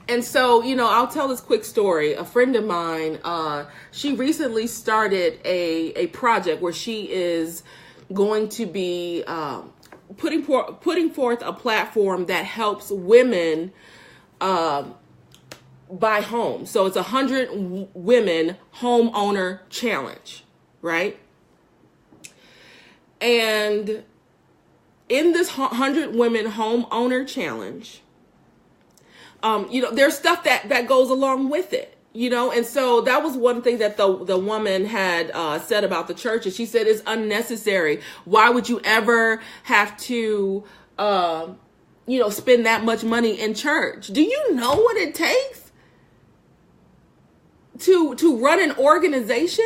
And so, I'll tell this quick story. A friend of mine, she recently started a project where she is going to be, putting forth a platform that helps women buy homes. So it's 100 women homeowner challenge, right? And in this 100 women homeowner challenge, there's stuff that goes along with it. And so that was one thing that the woman had said about the church. And she said, it's unnecessary. Why would you ever have to spend that much money in church. Do you know what it takes to run an organization?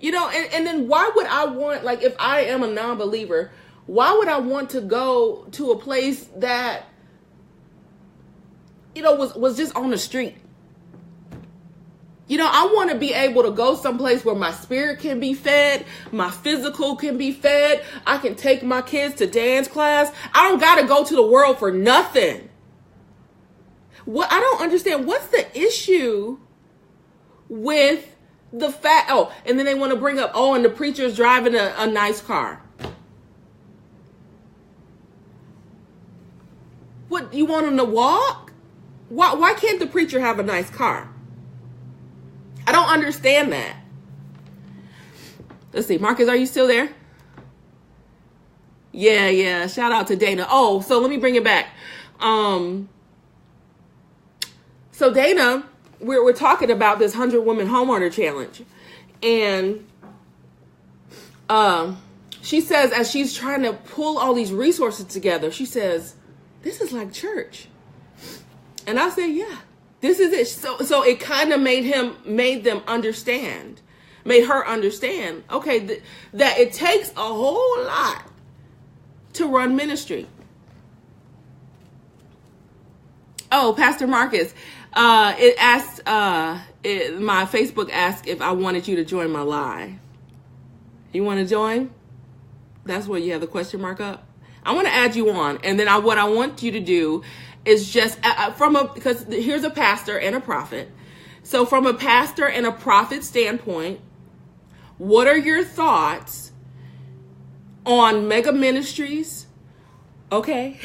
And then why would I want, like, if I am a non-believer, why would I want to go to a place that, was just on the street? I want to be able to go someplace where my spirit can be fed, my physical can be fed. I can take my kids to dance class. I don't got to go to the world for nothing. What I don't understand, what's the issue with the fact, and then they want to bring up, and the preacher's driving a nice car. What, you want him to walk? Why can't the preacher have a nice car? I don't understand that. Let's see. Marcus, are you still there? Yeah. Shout out to Dana. So let me bring it back. So Dana, we're talking about this 100 Women Homeowner Challenge. And she says, as she's trying to pull all these resources together, she says, this is like church. And I say, yeah. This is it. So it kind of made her understand, okay, that it takes a whole lot to run ministry. Pastor Marcus, my Facebook asked if I wanted you to join my live. You want to join? That's where you have the question mark up. I want to add you on, and then what I want you to do is just because here's a pastor and a prophet. So from a pastor and a prophet standpoint, what are your thoughts on mega ministries? Okay.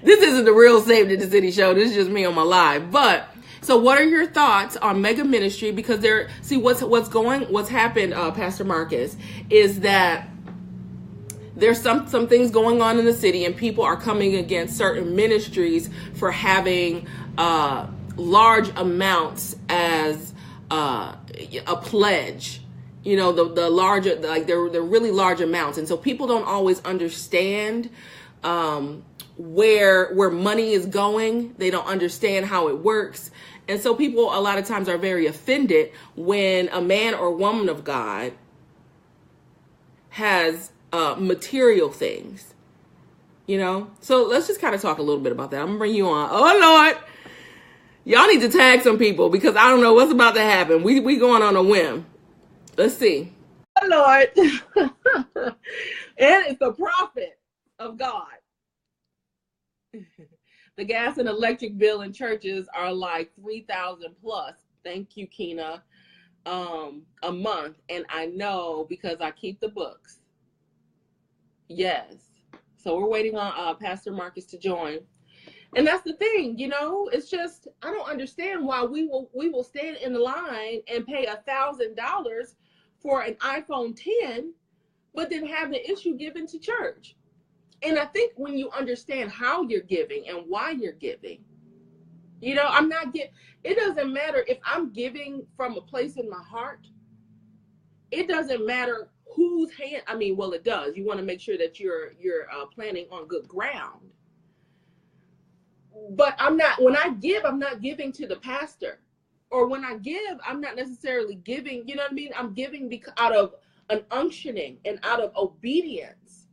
This isn't the real Saved in the City show. This is just me on my live. But so what are your thoughts on mega ministry? Because what's happened, Pastor Marcus, is that there's some things going on in the city, and people are coming against certain ministries for having large amounts as a pledge. The larger, like they're really large amounts, and so people don't always understand where money is going. They don't understand how it works, and so people a lot of times are very offended when a man or woman of God has material things, So let's just kind of talk a little bit about that. I'm gonna bring you on. Oh Lord, y'all need to tag some people because I don't know what's about to happen. We going on a whim. Let's see. Oh Lord, and it's the prophet of God. The gas and electric bill in churches are like $3,000 plus. Thank you, Keena. A month, and I know because I keep the books. Yes. So we're waiting on Pastor Marcus to join. And that's the thing, it's just, I don't understand why we will stand in the line and pay $1,000 for an iPhone 10, but then have the issue given to church. And I think when you understand how you're giving and why you're giving, I'm not it doesn't matter if I'm giving from a place in my heart. It doesn't matter whose hand, it does. You want to make sure that you're planning on good ground. But when I give, I'm not giving to the pastor. Or when I give, I'm not necessarily giving, you know what I mean? I'm giving out of an unctioning and out of obedience.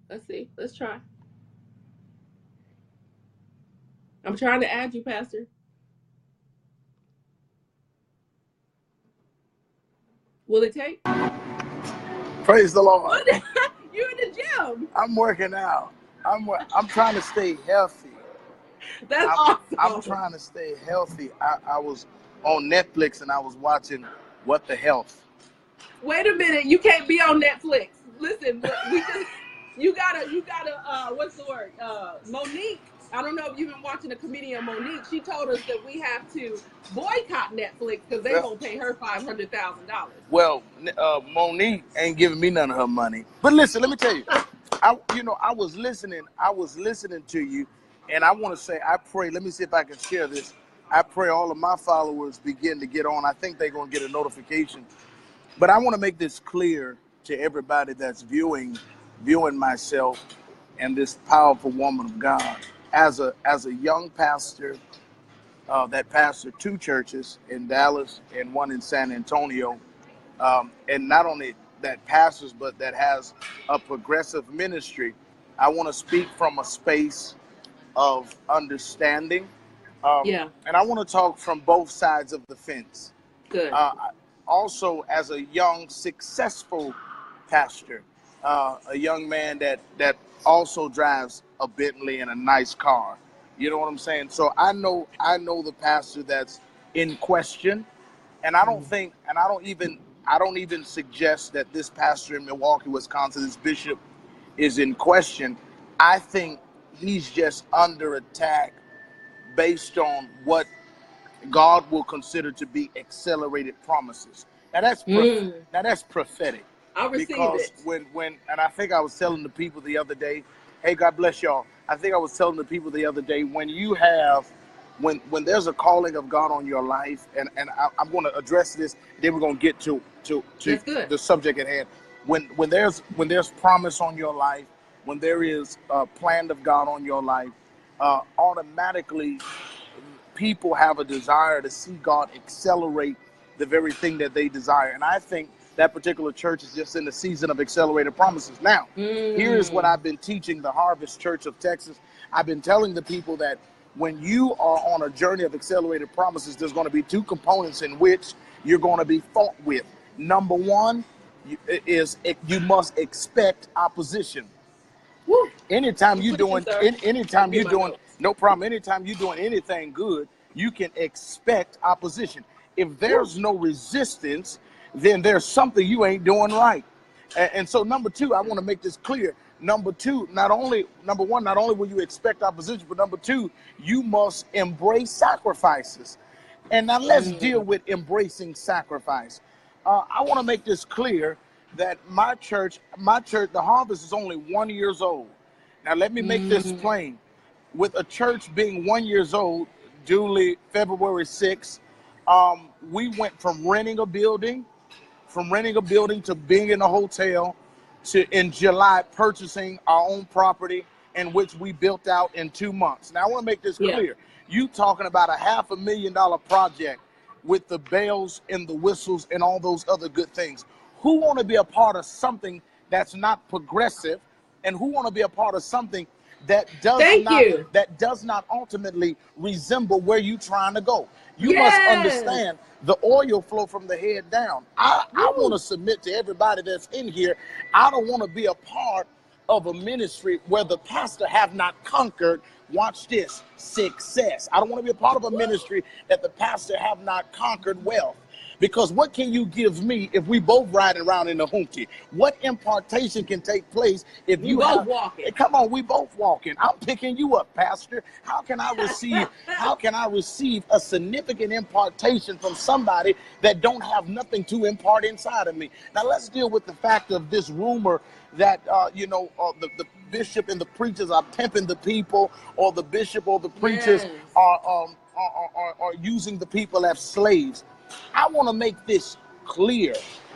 Let's see. Let's try. I'm trying to add you, Pastor. Will it take? Praise the Lord. You're in the gym. I'm working out. I'm trying to stay healthy. That's awesome. I'm trying to stay healthy. I was on Netflix and I was watching What the Health. Wait a minute. You can't be on Netflix. Listen, you gotta, what's the word? Monique. I don't know if you've been watching the comedian Monique. She told us that we have to boycott Netflix because they won't pay her $500,000. Well, Monique ain't giving me none of her money. But listen, let me tell you, I was listening to you, and I want to say, I pray, let me see if I can share this. I pray all of my followers begin to get on. I think they're going to get a notification. But I want to make this clear to everybody that's viewing myself and this powerful woman of God. As a young pastor that pastored 2 churches in Dallas and 1 in San Antonio, and not only that pastors, but that has a progressive ministry, I want to speak from a space of understanding. Yeah. And I want to talk from both sides of the fence. Good. Also, as a young, successful pastor, a young man that also drives a Bentley and a nice car. You know what I'm saying? So I know the pastor that's in question, and I don't think, and I don't even suggest that this pastor in Milwaukee, Wisconsin, this bishop, is in question. I think he's just under attack based on what God will consider to be accelerated promises. Now that's prophetic. I receive Because it. when and I think I was telling the people the other day, hey, God bless y'all. I think I was telling the people the other day, when when there's a calling of God on your life, and I'm going to address this, then we're going to get to That's good. the subject at hand. When there's promise on your life, when there is a plan of God on your life, automatically people have a desire to see God accelerate the very thing that they desire. And I think that particular church is just in the season of accelerated promises. Now, here's what I've been teaching the Harvest Church of Texas. I've been telling the people that when you are on a journey of accelerated promises, there's going to be 2 components in which you're going to be fought with. Number 1 is you must expect opposition. Woo. Anytime You you're preaching, doing, sir. anytime Get you're my doing, notes. no problem. Anytime you're doing anything good, you can expect opposition. If there's no resistance, then there's something you ain't doing right. And so number 2, I want to make this clear. Number 2, number one, not only will you expect opposition, but number 2, you must embrace sacrifices. And now let's deal with embracing sacrifice. I want to make this clear that my church, the Harvest, is only 1 year old. Now let me make this plain. With a church being 1 year old, duly February 6th, we went from renting a building to being in a hotel to in July purchasing our own property, in which we built out in 2 months. Now I want to make this clear. You talking about a $500,000 project with the bells and the whistles and all those other good things. Who want to be a part of something that's not progressive, and who want to be a part of something that does not ultimately resemble where you trying to go? You must understand the oil flow from the head down. I want to submit to everybody that's in here. I don't want to be a part of a ministry where the pastor have not conquered, watch this, success. I don't want to be a part of a ministry that the pastor have not conquered wealth. Because what can you give me if we both riding around in a hoopty? What impartation can take place if you both walking? Come on, we both walking. I'm picking you up, Pastor. How can I receive a significant impartation from somebody that don't have nothing to impart inside of me? Now let's deal with the fact of this rumor that the bishop and the preachers are pimping the people, or the bishop or the preachers are using the people as slaves. I want to make this clear,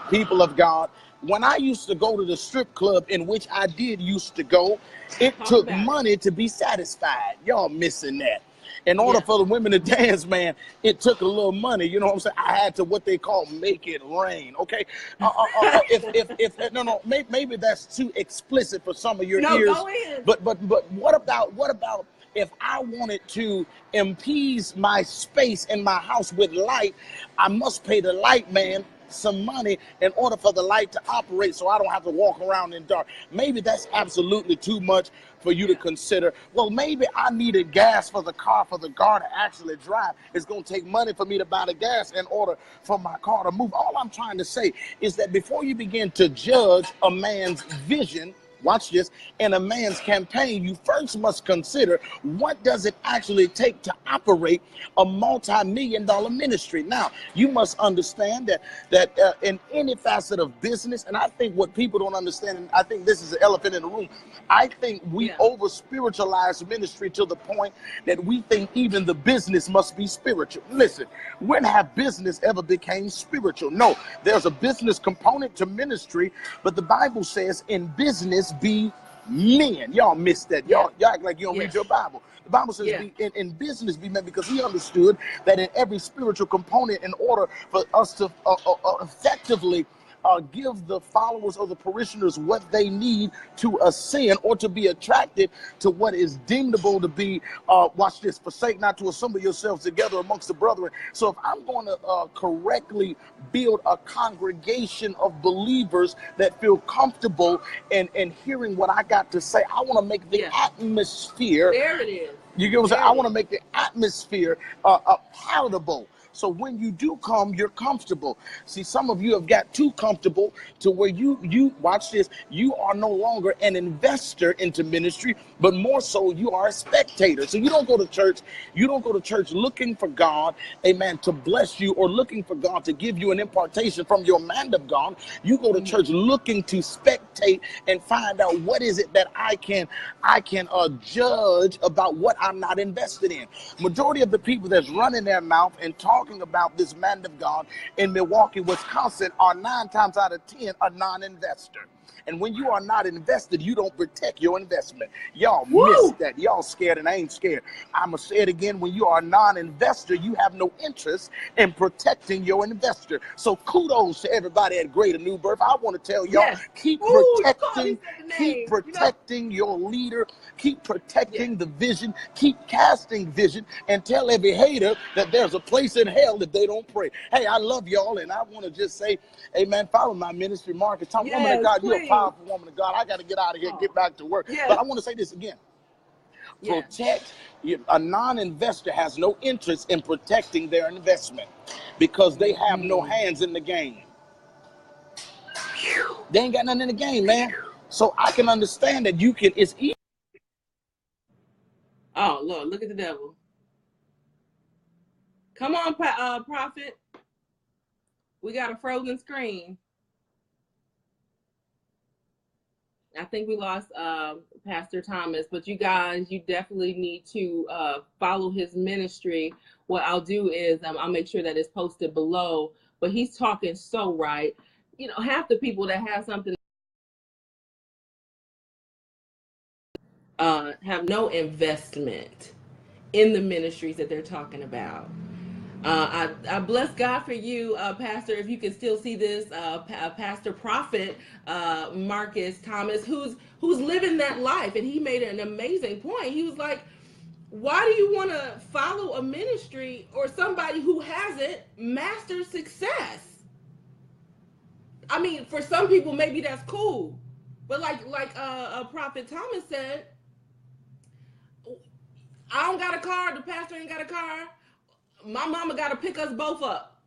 people of God. When I used to go to the strip club, in which I did used to go, it took money to be satisfied. Y'all missing that. In order for the women to dance, man, it took a little money. You know what I'm saying? I had to what they call make it rain. Okay. Maybe that's too explicit for some of your ears. Go in. But what about if I wanted to appease my space in my house with light? I must pay the light man some money in order for the light to operate, so I don't have to walk around in dark. Maybe that's absolutely too much for you to consider. Well, maybe I needed gas for the car for the car to actually drive. It's going to take money for me to buy the gas in order for my car to move. All I'm trying to say is that before you begin to judge a man's vision, watch this, in a man's campaign, you first must consider what does it actually take to operate a multi-million-dollar ministry. Now, you must understand that in any facet of business, and I think what people don't understand, and I think this is the elephant in the room, I think we over spiritualize ministry to the point that we think even the business must be spiritual. Listen, when have business ever became spiritual? No, there's a business component to ministry, but the Bible says in business be men. Y'all missed that. Y'all act like you don't read your Bible. The Bible says be, in business be men, because he understood that in every spiritual component, in order for us to effectively give the followers or the parishioners what they need to ascend or to be attracted to what is deemable to be, watch this, forsake not to assemble yourselves together amongst the brethren. So if I'm going to correctly build a congregation of believers that feel comfortable in hearing what I got to say, I want to make the atmosphere. There it is. You get what I'm saying? I want to make the atmosphere palatable. So when you do come, you're comfortable. See, some of you have got too comfortable to where you watch this, you are no longer an investor into ministry, but more so you are a spectator. So you don't go to church, looking for God, amen, to bless you, or looking for God to give you an impartation from your man of God. You go to church looking to spectate and find out what is it that I can judge about what I'm not invested in. Majority of the people that's running their mouth and talking about this man of God in Milwaukee, Wisconsin, are 9 times out of 10 a non-investor. And when you are not invested, you don't protect your investment. Y'all missed that. Y'all scared, and I ain't scared. I'm going to say it again. When you are a non-investor, you have no interest in protecting your investor. So kudos to everybody at Greater New Birth. I want to tell y'all, keep protecting your leader. Keep protecting the vision. Keep casting vision, and tell every hater that there's a place in hell if they don't pray. Hey, I love y'all, and I want to just say, amen, follow my ministry, Marcus. Woman of God, you're a powerful woman of God. I got to get out of here and get back to work. But I want to say this again. Protect. A non-investor has no interest in protecting their investment because they have no hands in the game. They ain't got nothing in the game, man. So I can understand that you can, it's easy. Oh, Lord, look at the devil. Come on, Prophet. We got a frozen screen. I think we lost Pastor Thomas, but you guys, you definitely need to follow his ministry. What I'll do is I'll make sure that it's posted below, but he's talking so right. You know, half the people that have something have no investment in the ministries that they're talking about. I bless God for you, Pastor. If you can still see this, Pastor Prophet Marcus Thomas, who's living that life, and he made an amazing point. He was like, "Why do you want to follow a ministry or somebody who hasn't mastered success?" I mean, for some people, maybe that's cool, but like Prophet Thomas said, I don't got a car. The pastor ain't got a car. My mama got to pick us both up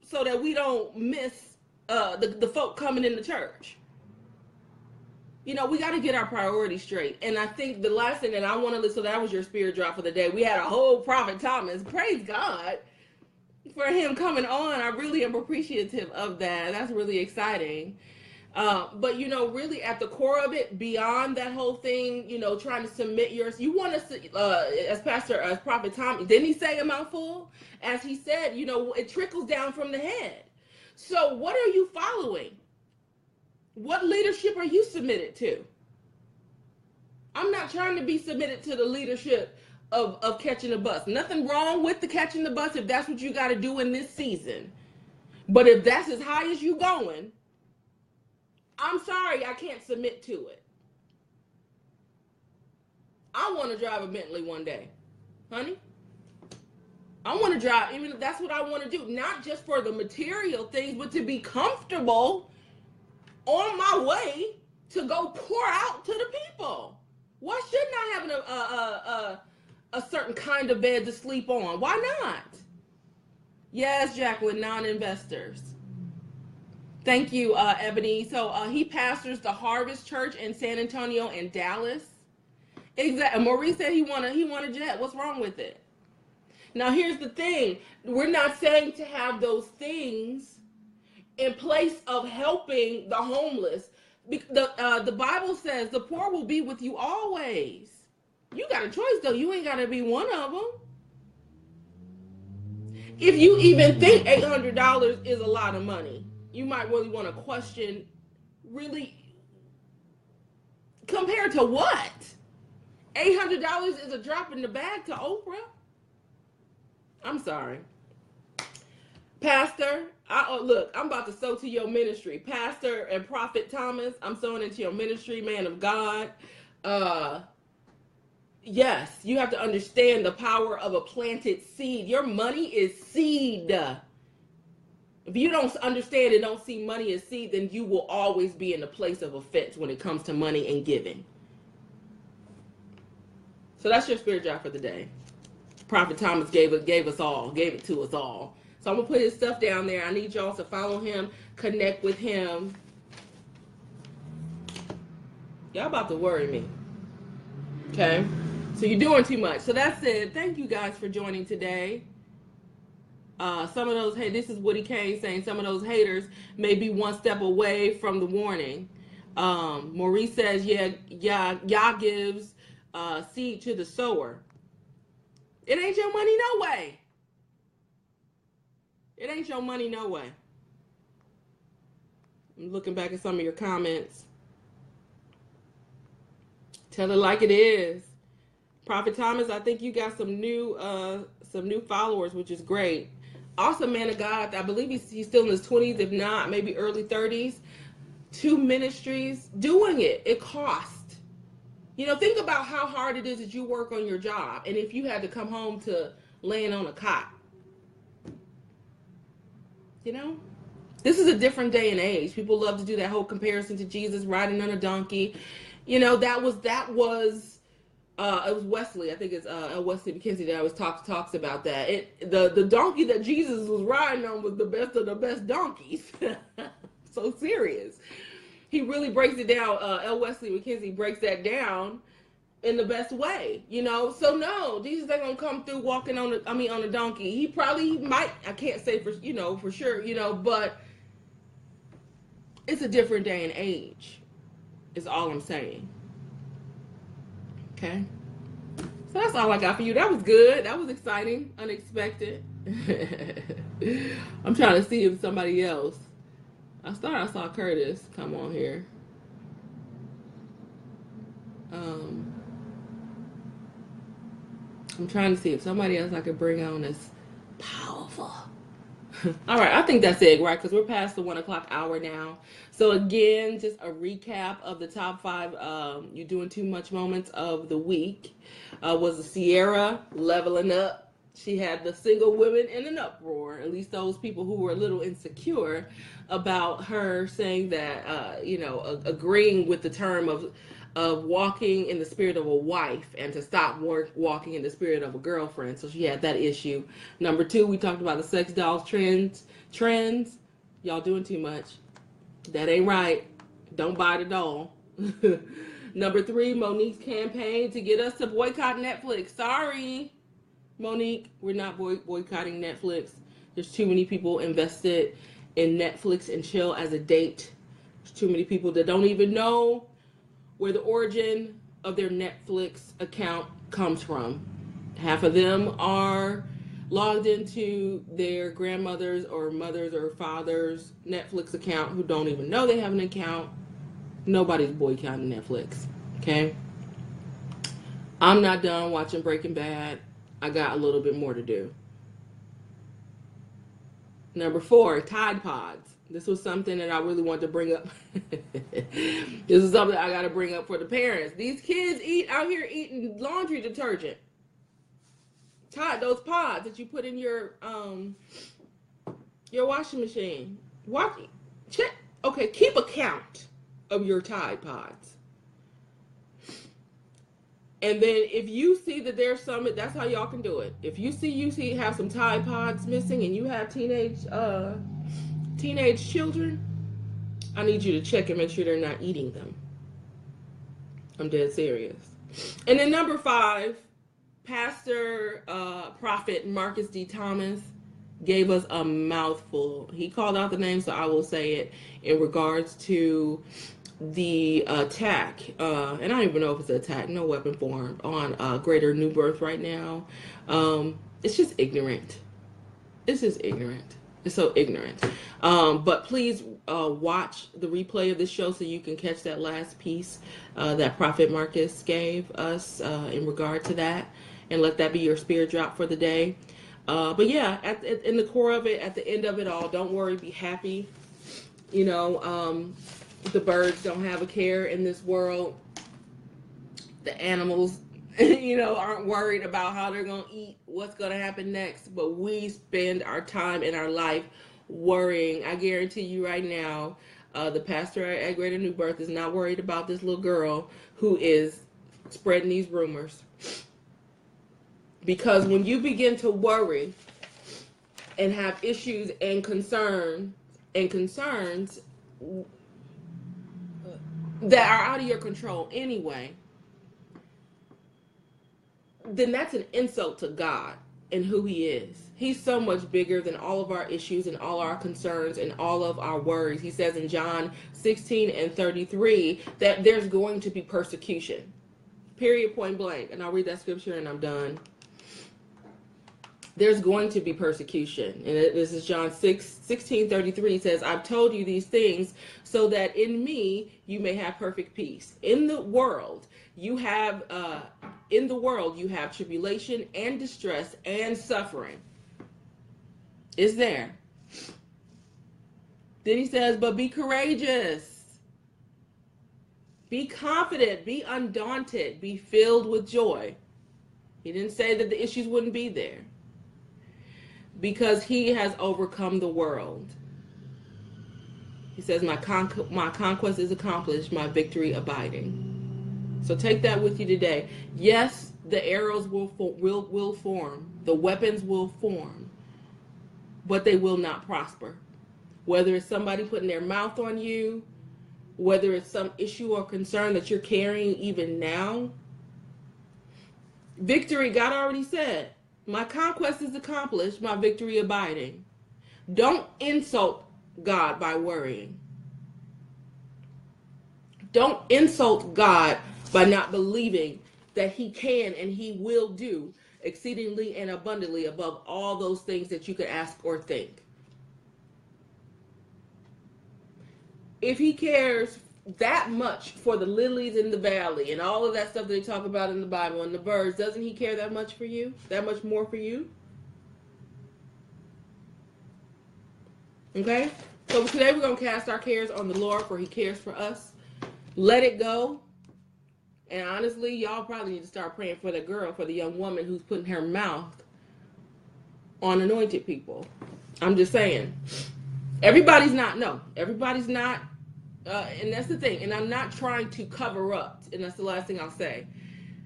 so that we don't miss the folk coming in the church. You know, we got to get our priorities straight. And I think the last thing that I want to listen, so that was your spirit drop for the day. We had a whole Prophet Thomas. Praise God for him coming on. I really am appreciative of that. That's really exciting. But, you know, really at the core of it, beyond that whole thing, you know, trying to submit yours, you want to, as Prophet Tom, didn't he say a mouthful? As he said, you know, it trickles down from the head. So what are you following? What leadership are you submitted to? I'm not trying to be submitted to the leadership of catching the bus. Nothing wrong with the catching the bus if that's what you got to do in this season. But if that's as high as you going, I'm sorry, I can't submit to it. I want to drive a Bentley one day, honey. I want to drive, even if that's what I want to do, not just for the material things, but to be comfortable on my way to go pour out to the people. Why shouldn't I have a certain kind of bed to sleep on? Why not? Yes, Jacqueline, non-investors. Thank you, Ebony. So he pastors the Harvest Church in San Antonio and Dallas. Exactly. Maurice said he want a jet. What's wrong with it? Now here's the thing. We're not saying to have those things in place of helping the homeless. The Bible says the poor will be with you always. You got a choice though. You ain't got to be one of them. If you even think $800 is a lot of money, you might really want to question, really, compared to what? $800 is a drop in the bag to Oprah. I'm sorry. Pastor, look, I'm about to sow to your ministry. Pastor and Prophet Thomas, I'm sowing into your ministry, man of God. Yes, you have to understand the power of a planted seed. Your money is seed. If you don't understand and don't see money as seed, then you will always be in the place of offense when it comes to money and giving. So that's your spirit job for the day. Prophet Thomas gave it to us all. So I'm going to put his stuff down there. I need y'all to follow him, connect with him. Y'all about to worry me. Okay? So you're doing too much. So that's it. Thank you guys for joining today. Some of those, hey, this is Woody Kane saying some of those haters may be one step away from the warning. Maurice says, Yah gives seed to the sower. It ain't your money no way. It ain't your money no way. I'm looking back at some of your comments. Tell it like it is. Prophet Thomas, I think you got some new followers, which is great. Awesome man of God. I believe he's still in his 20s, if not, maybe early 30s. 2 ministries. Doing it. It costs. You know, think about how hard it is that you work on your job. And if you had to come home to laying on a cot. You know? This is a different day and age. People love to do that whole comparison to Jesus riding on a donkey. You know, that was it was Wesley. I think it's Wesley McKenzie that always talks about that. The donkey that Jesus was riding on was the best of the best donkeys. So serious. He really breaks it down. Wesley McKenzie breaks that down in the best way, you know. So no, Jesus ain't gonna come through walking on a donkey. He probably might. I can't say for sure, you know, but it's a different day and age. Is all I'm saying. Okay. So that's all I got for you. That was good. That was exciting, unexpected. I'm trying to see if somebody else. I saw Curtis come on here. I'm trying to see if somebody else I could bring on is powerful. All right, I think that's it, right? Because we're past the 1 o'clock hour now. So again, just a recap of the top 5 you doing too much moments of the week. Was the Ciera leveling up. She had the single women in an uproar, at least those people who were a little insecure about her saying that, agreeing with the term of walking in the spirit of a wife and to stop walking in the spirit of a girlfriend. So she had that issue. Number 2, we talked about the sex dolls trends. Y'all doing too much. That ain't right. Don't buy the doll. Number 3, Monique's campaign to get us to boycott Netflix. Sorry, Monique, we're not boycotting Netflix. There's too many people invested in Netflix and chill as a date. There's too many people that don't even know where the origin of their Netflix account comes from. Half of them are logged into their grandmother's or mother's or father's Netflix account who don't even know they have an account. Nobody's boycotting Netflix, okay? I'm not done watching Breaking Bad. I got a little bit more to do. Number 4, Tide Pods. This was something that I really wanted to bring up. This is something I got to bring up for the parents. These kids out here eating laundry detergent. Tide, those pods that you put in your washing machine. Okay, keep a count of your Tide Pods. And then if you see that there's some, that's how y'all can do it. If you see have some Tide Pods missing and you have teenage children, I need you to check and make sure they're not eating them. I'm dead serious. And then number 5, Pastor Prophet Marcus D. Thomas gave us a mouthful. He called out the name, so I will say it, in regards to the attack, and I don't even know if it's an attack, no weapon formed, on Greater New Birth right now. It's just ignorant. It's just ignorant. It's so ignorant. But please watch the replay of this show so you can catch that last piece that Prophet Marcus gave us in regard to that, and let that be your spirit drop for the day. But yeah, in the core of it, at the end of it all, don't worry, be happy. You know, the birds don't have a care in this world. The animals, you know, aren't worried about how they're going to eat, what's going to happen next. But we spend our time in our life worrying. I guarantee you right now, the pastor at Greater New Birth is not worried about this little girl who is spreading these rumors. Because when you begin to worry and have issues and concerns that are out of your control anyway, then that's an insult to God and who he is. He's so much bigger than all of our issues and all our concerns and all of our worries. He says in John 16:33 that there's going to be persecution. Period, point blank. And I'll read that scripture and I'm done. There's going to be persecution. And this is John 16:33. It says, I've told you these things so that in me you may have perfect peace. In the world you have tribulation and distress and suffering. It's there. Then he says, but be courageous. Be confident. Be undaunted. Be filled with joy. He didn't say that the issues wouldn't be there. Because he has overcome the world. He says, my conquest is accomplished, my victory abiding. So take that with you today. Yes, the arrows will form. The weapons will form. But they will not prosper. Whether it's somebody putting their mouth on you, whether it's some issue or concern that you're carrying even now. Victory, God already said, my conquest is accomplished, my victory abiding. Don't insult God by worrying. Don't insult God by not believing that he can and he will do exceedingly and abundantly above all those things that you could ask or think. If he cares that much for the lilies in the valley and all of that stuff that they talk about in the Bible and the birds, doesn't he care that much for you? That much more for you? Okay? So today we're going to cast our cares on the Lord, for he cares for us. Let it go. And honestly, y'all probably need to start praying for the girl, for the young woman who's putting her mouth on anointed people. I'm just saying. Everybody's not, and that's the thing. And I'm not trying to cover up, and that's the last thing I'll say.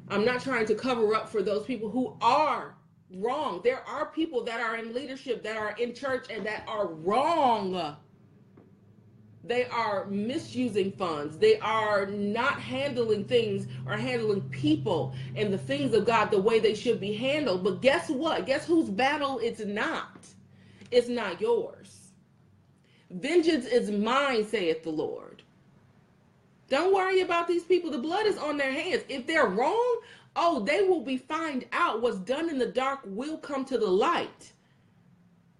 I'm not trying to cover up for those people who are wrong. There are people that are in leadership, that are in church, and that are wrong. They are misusing funds. They are not handling things or handling people and the things of God the way they should be handled. But guess what? Guess whose battle it's not? It's not yours. Vengeance is mine, saith the Lord. Don't worry about these people. The blood is on their hands. If they're wrong, they will be found out. What's done in the dark will come to the light.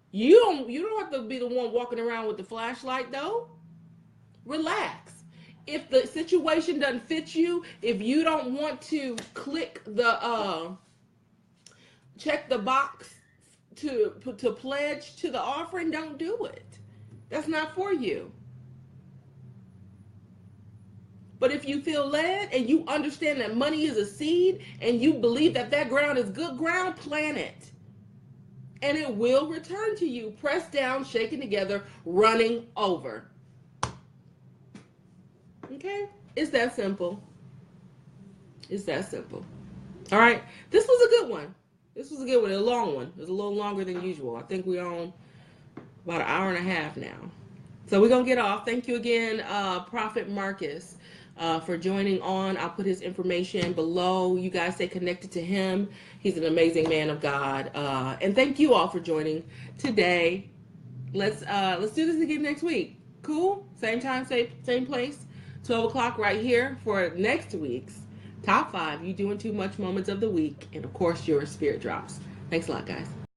You don't have to be the one walking around with the flashlight, though. Relax. If the situation doesn't fit you, if you don't want to click the check the box to pledge to the offering, don't do it. That's not for you. But if you feel led and you understand that money is a seed and you believe that ground is good ground, plant it. And it will return to you, pressed down, shaken together, running over. Okay? It's that simple. It's that simple. All right? This was a good one. This was a good one. A long one. It was a little longer than usual. I think we're on about an hour and a half now. So we're going to get off. Thank you again, Prophet Marcus, for joining on. I'll put his information below. You guys stay connected to him. He's an amazing man of God. And thank you all for joining today. Let's do this again next week. Cool? Same time, same place. 12 o'clock right here for next week's Top 5 You Doing Too Much Moments of the Week. And, of course, your Spirit Drops. Thanks a lot, guys.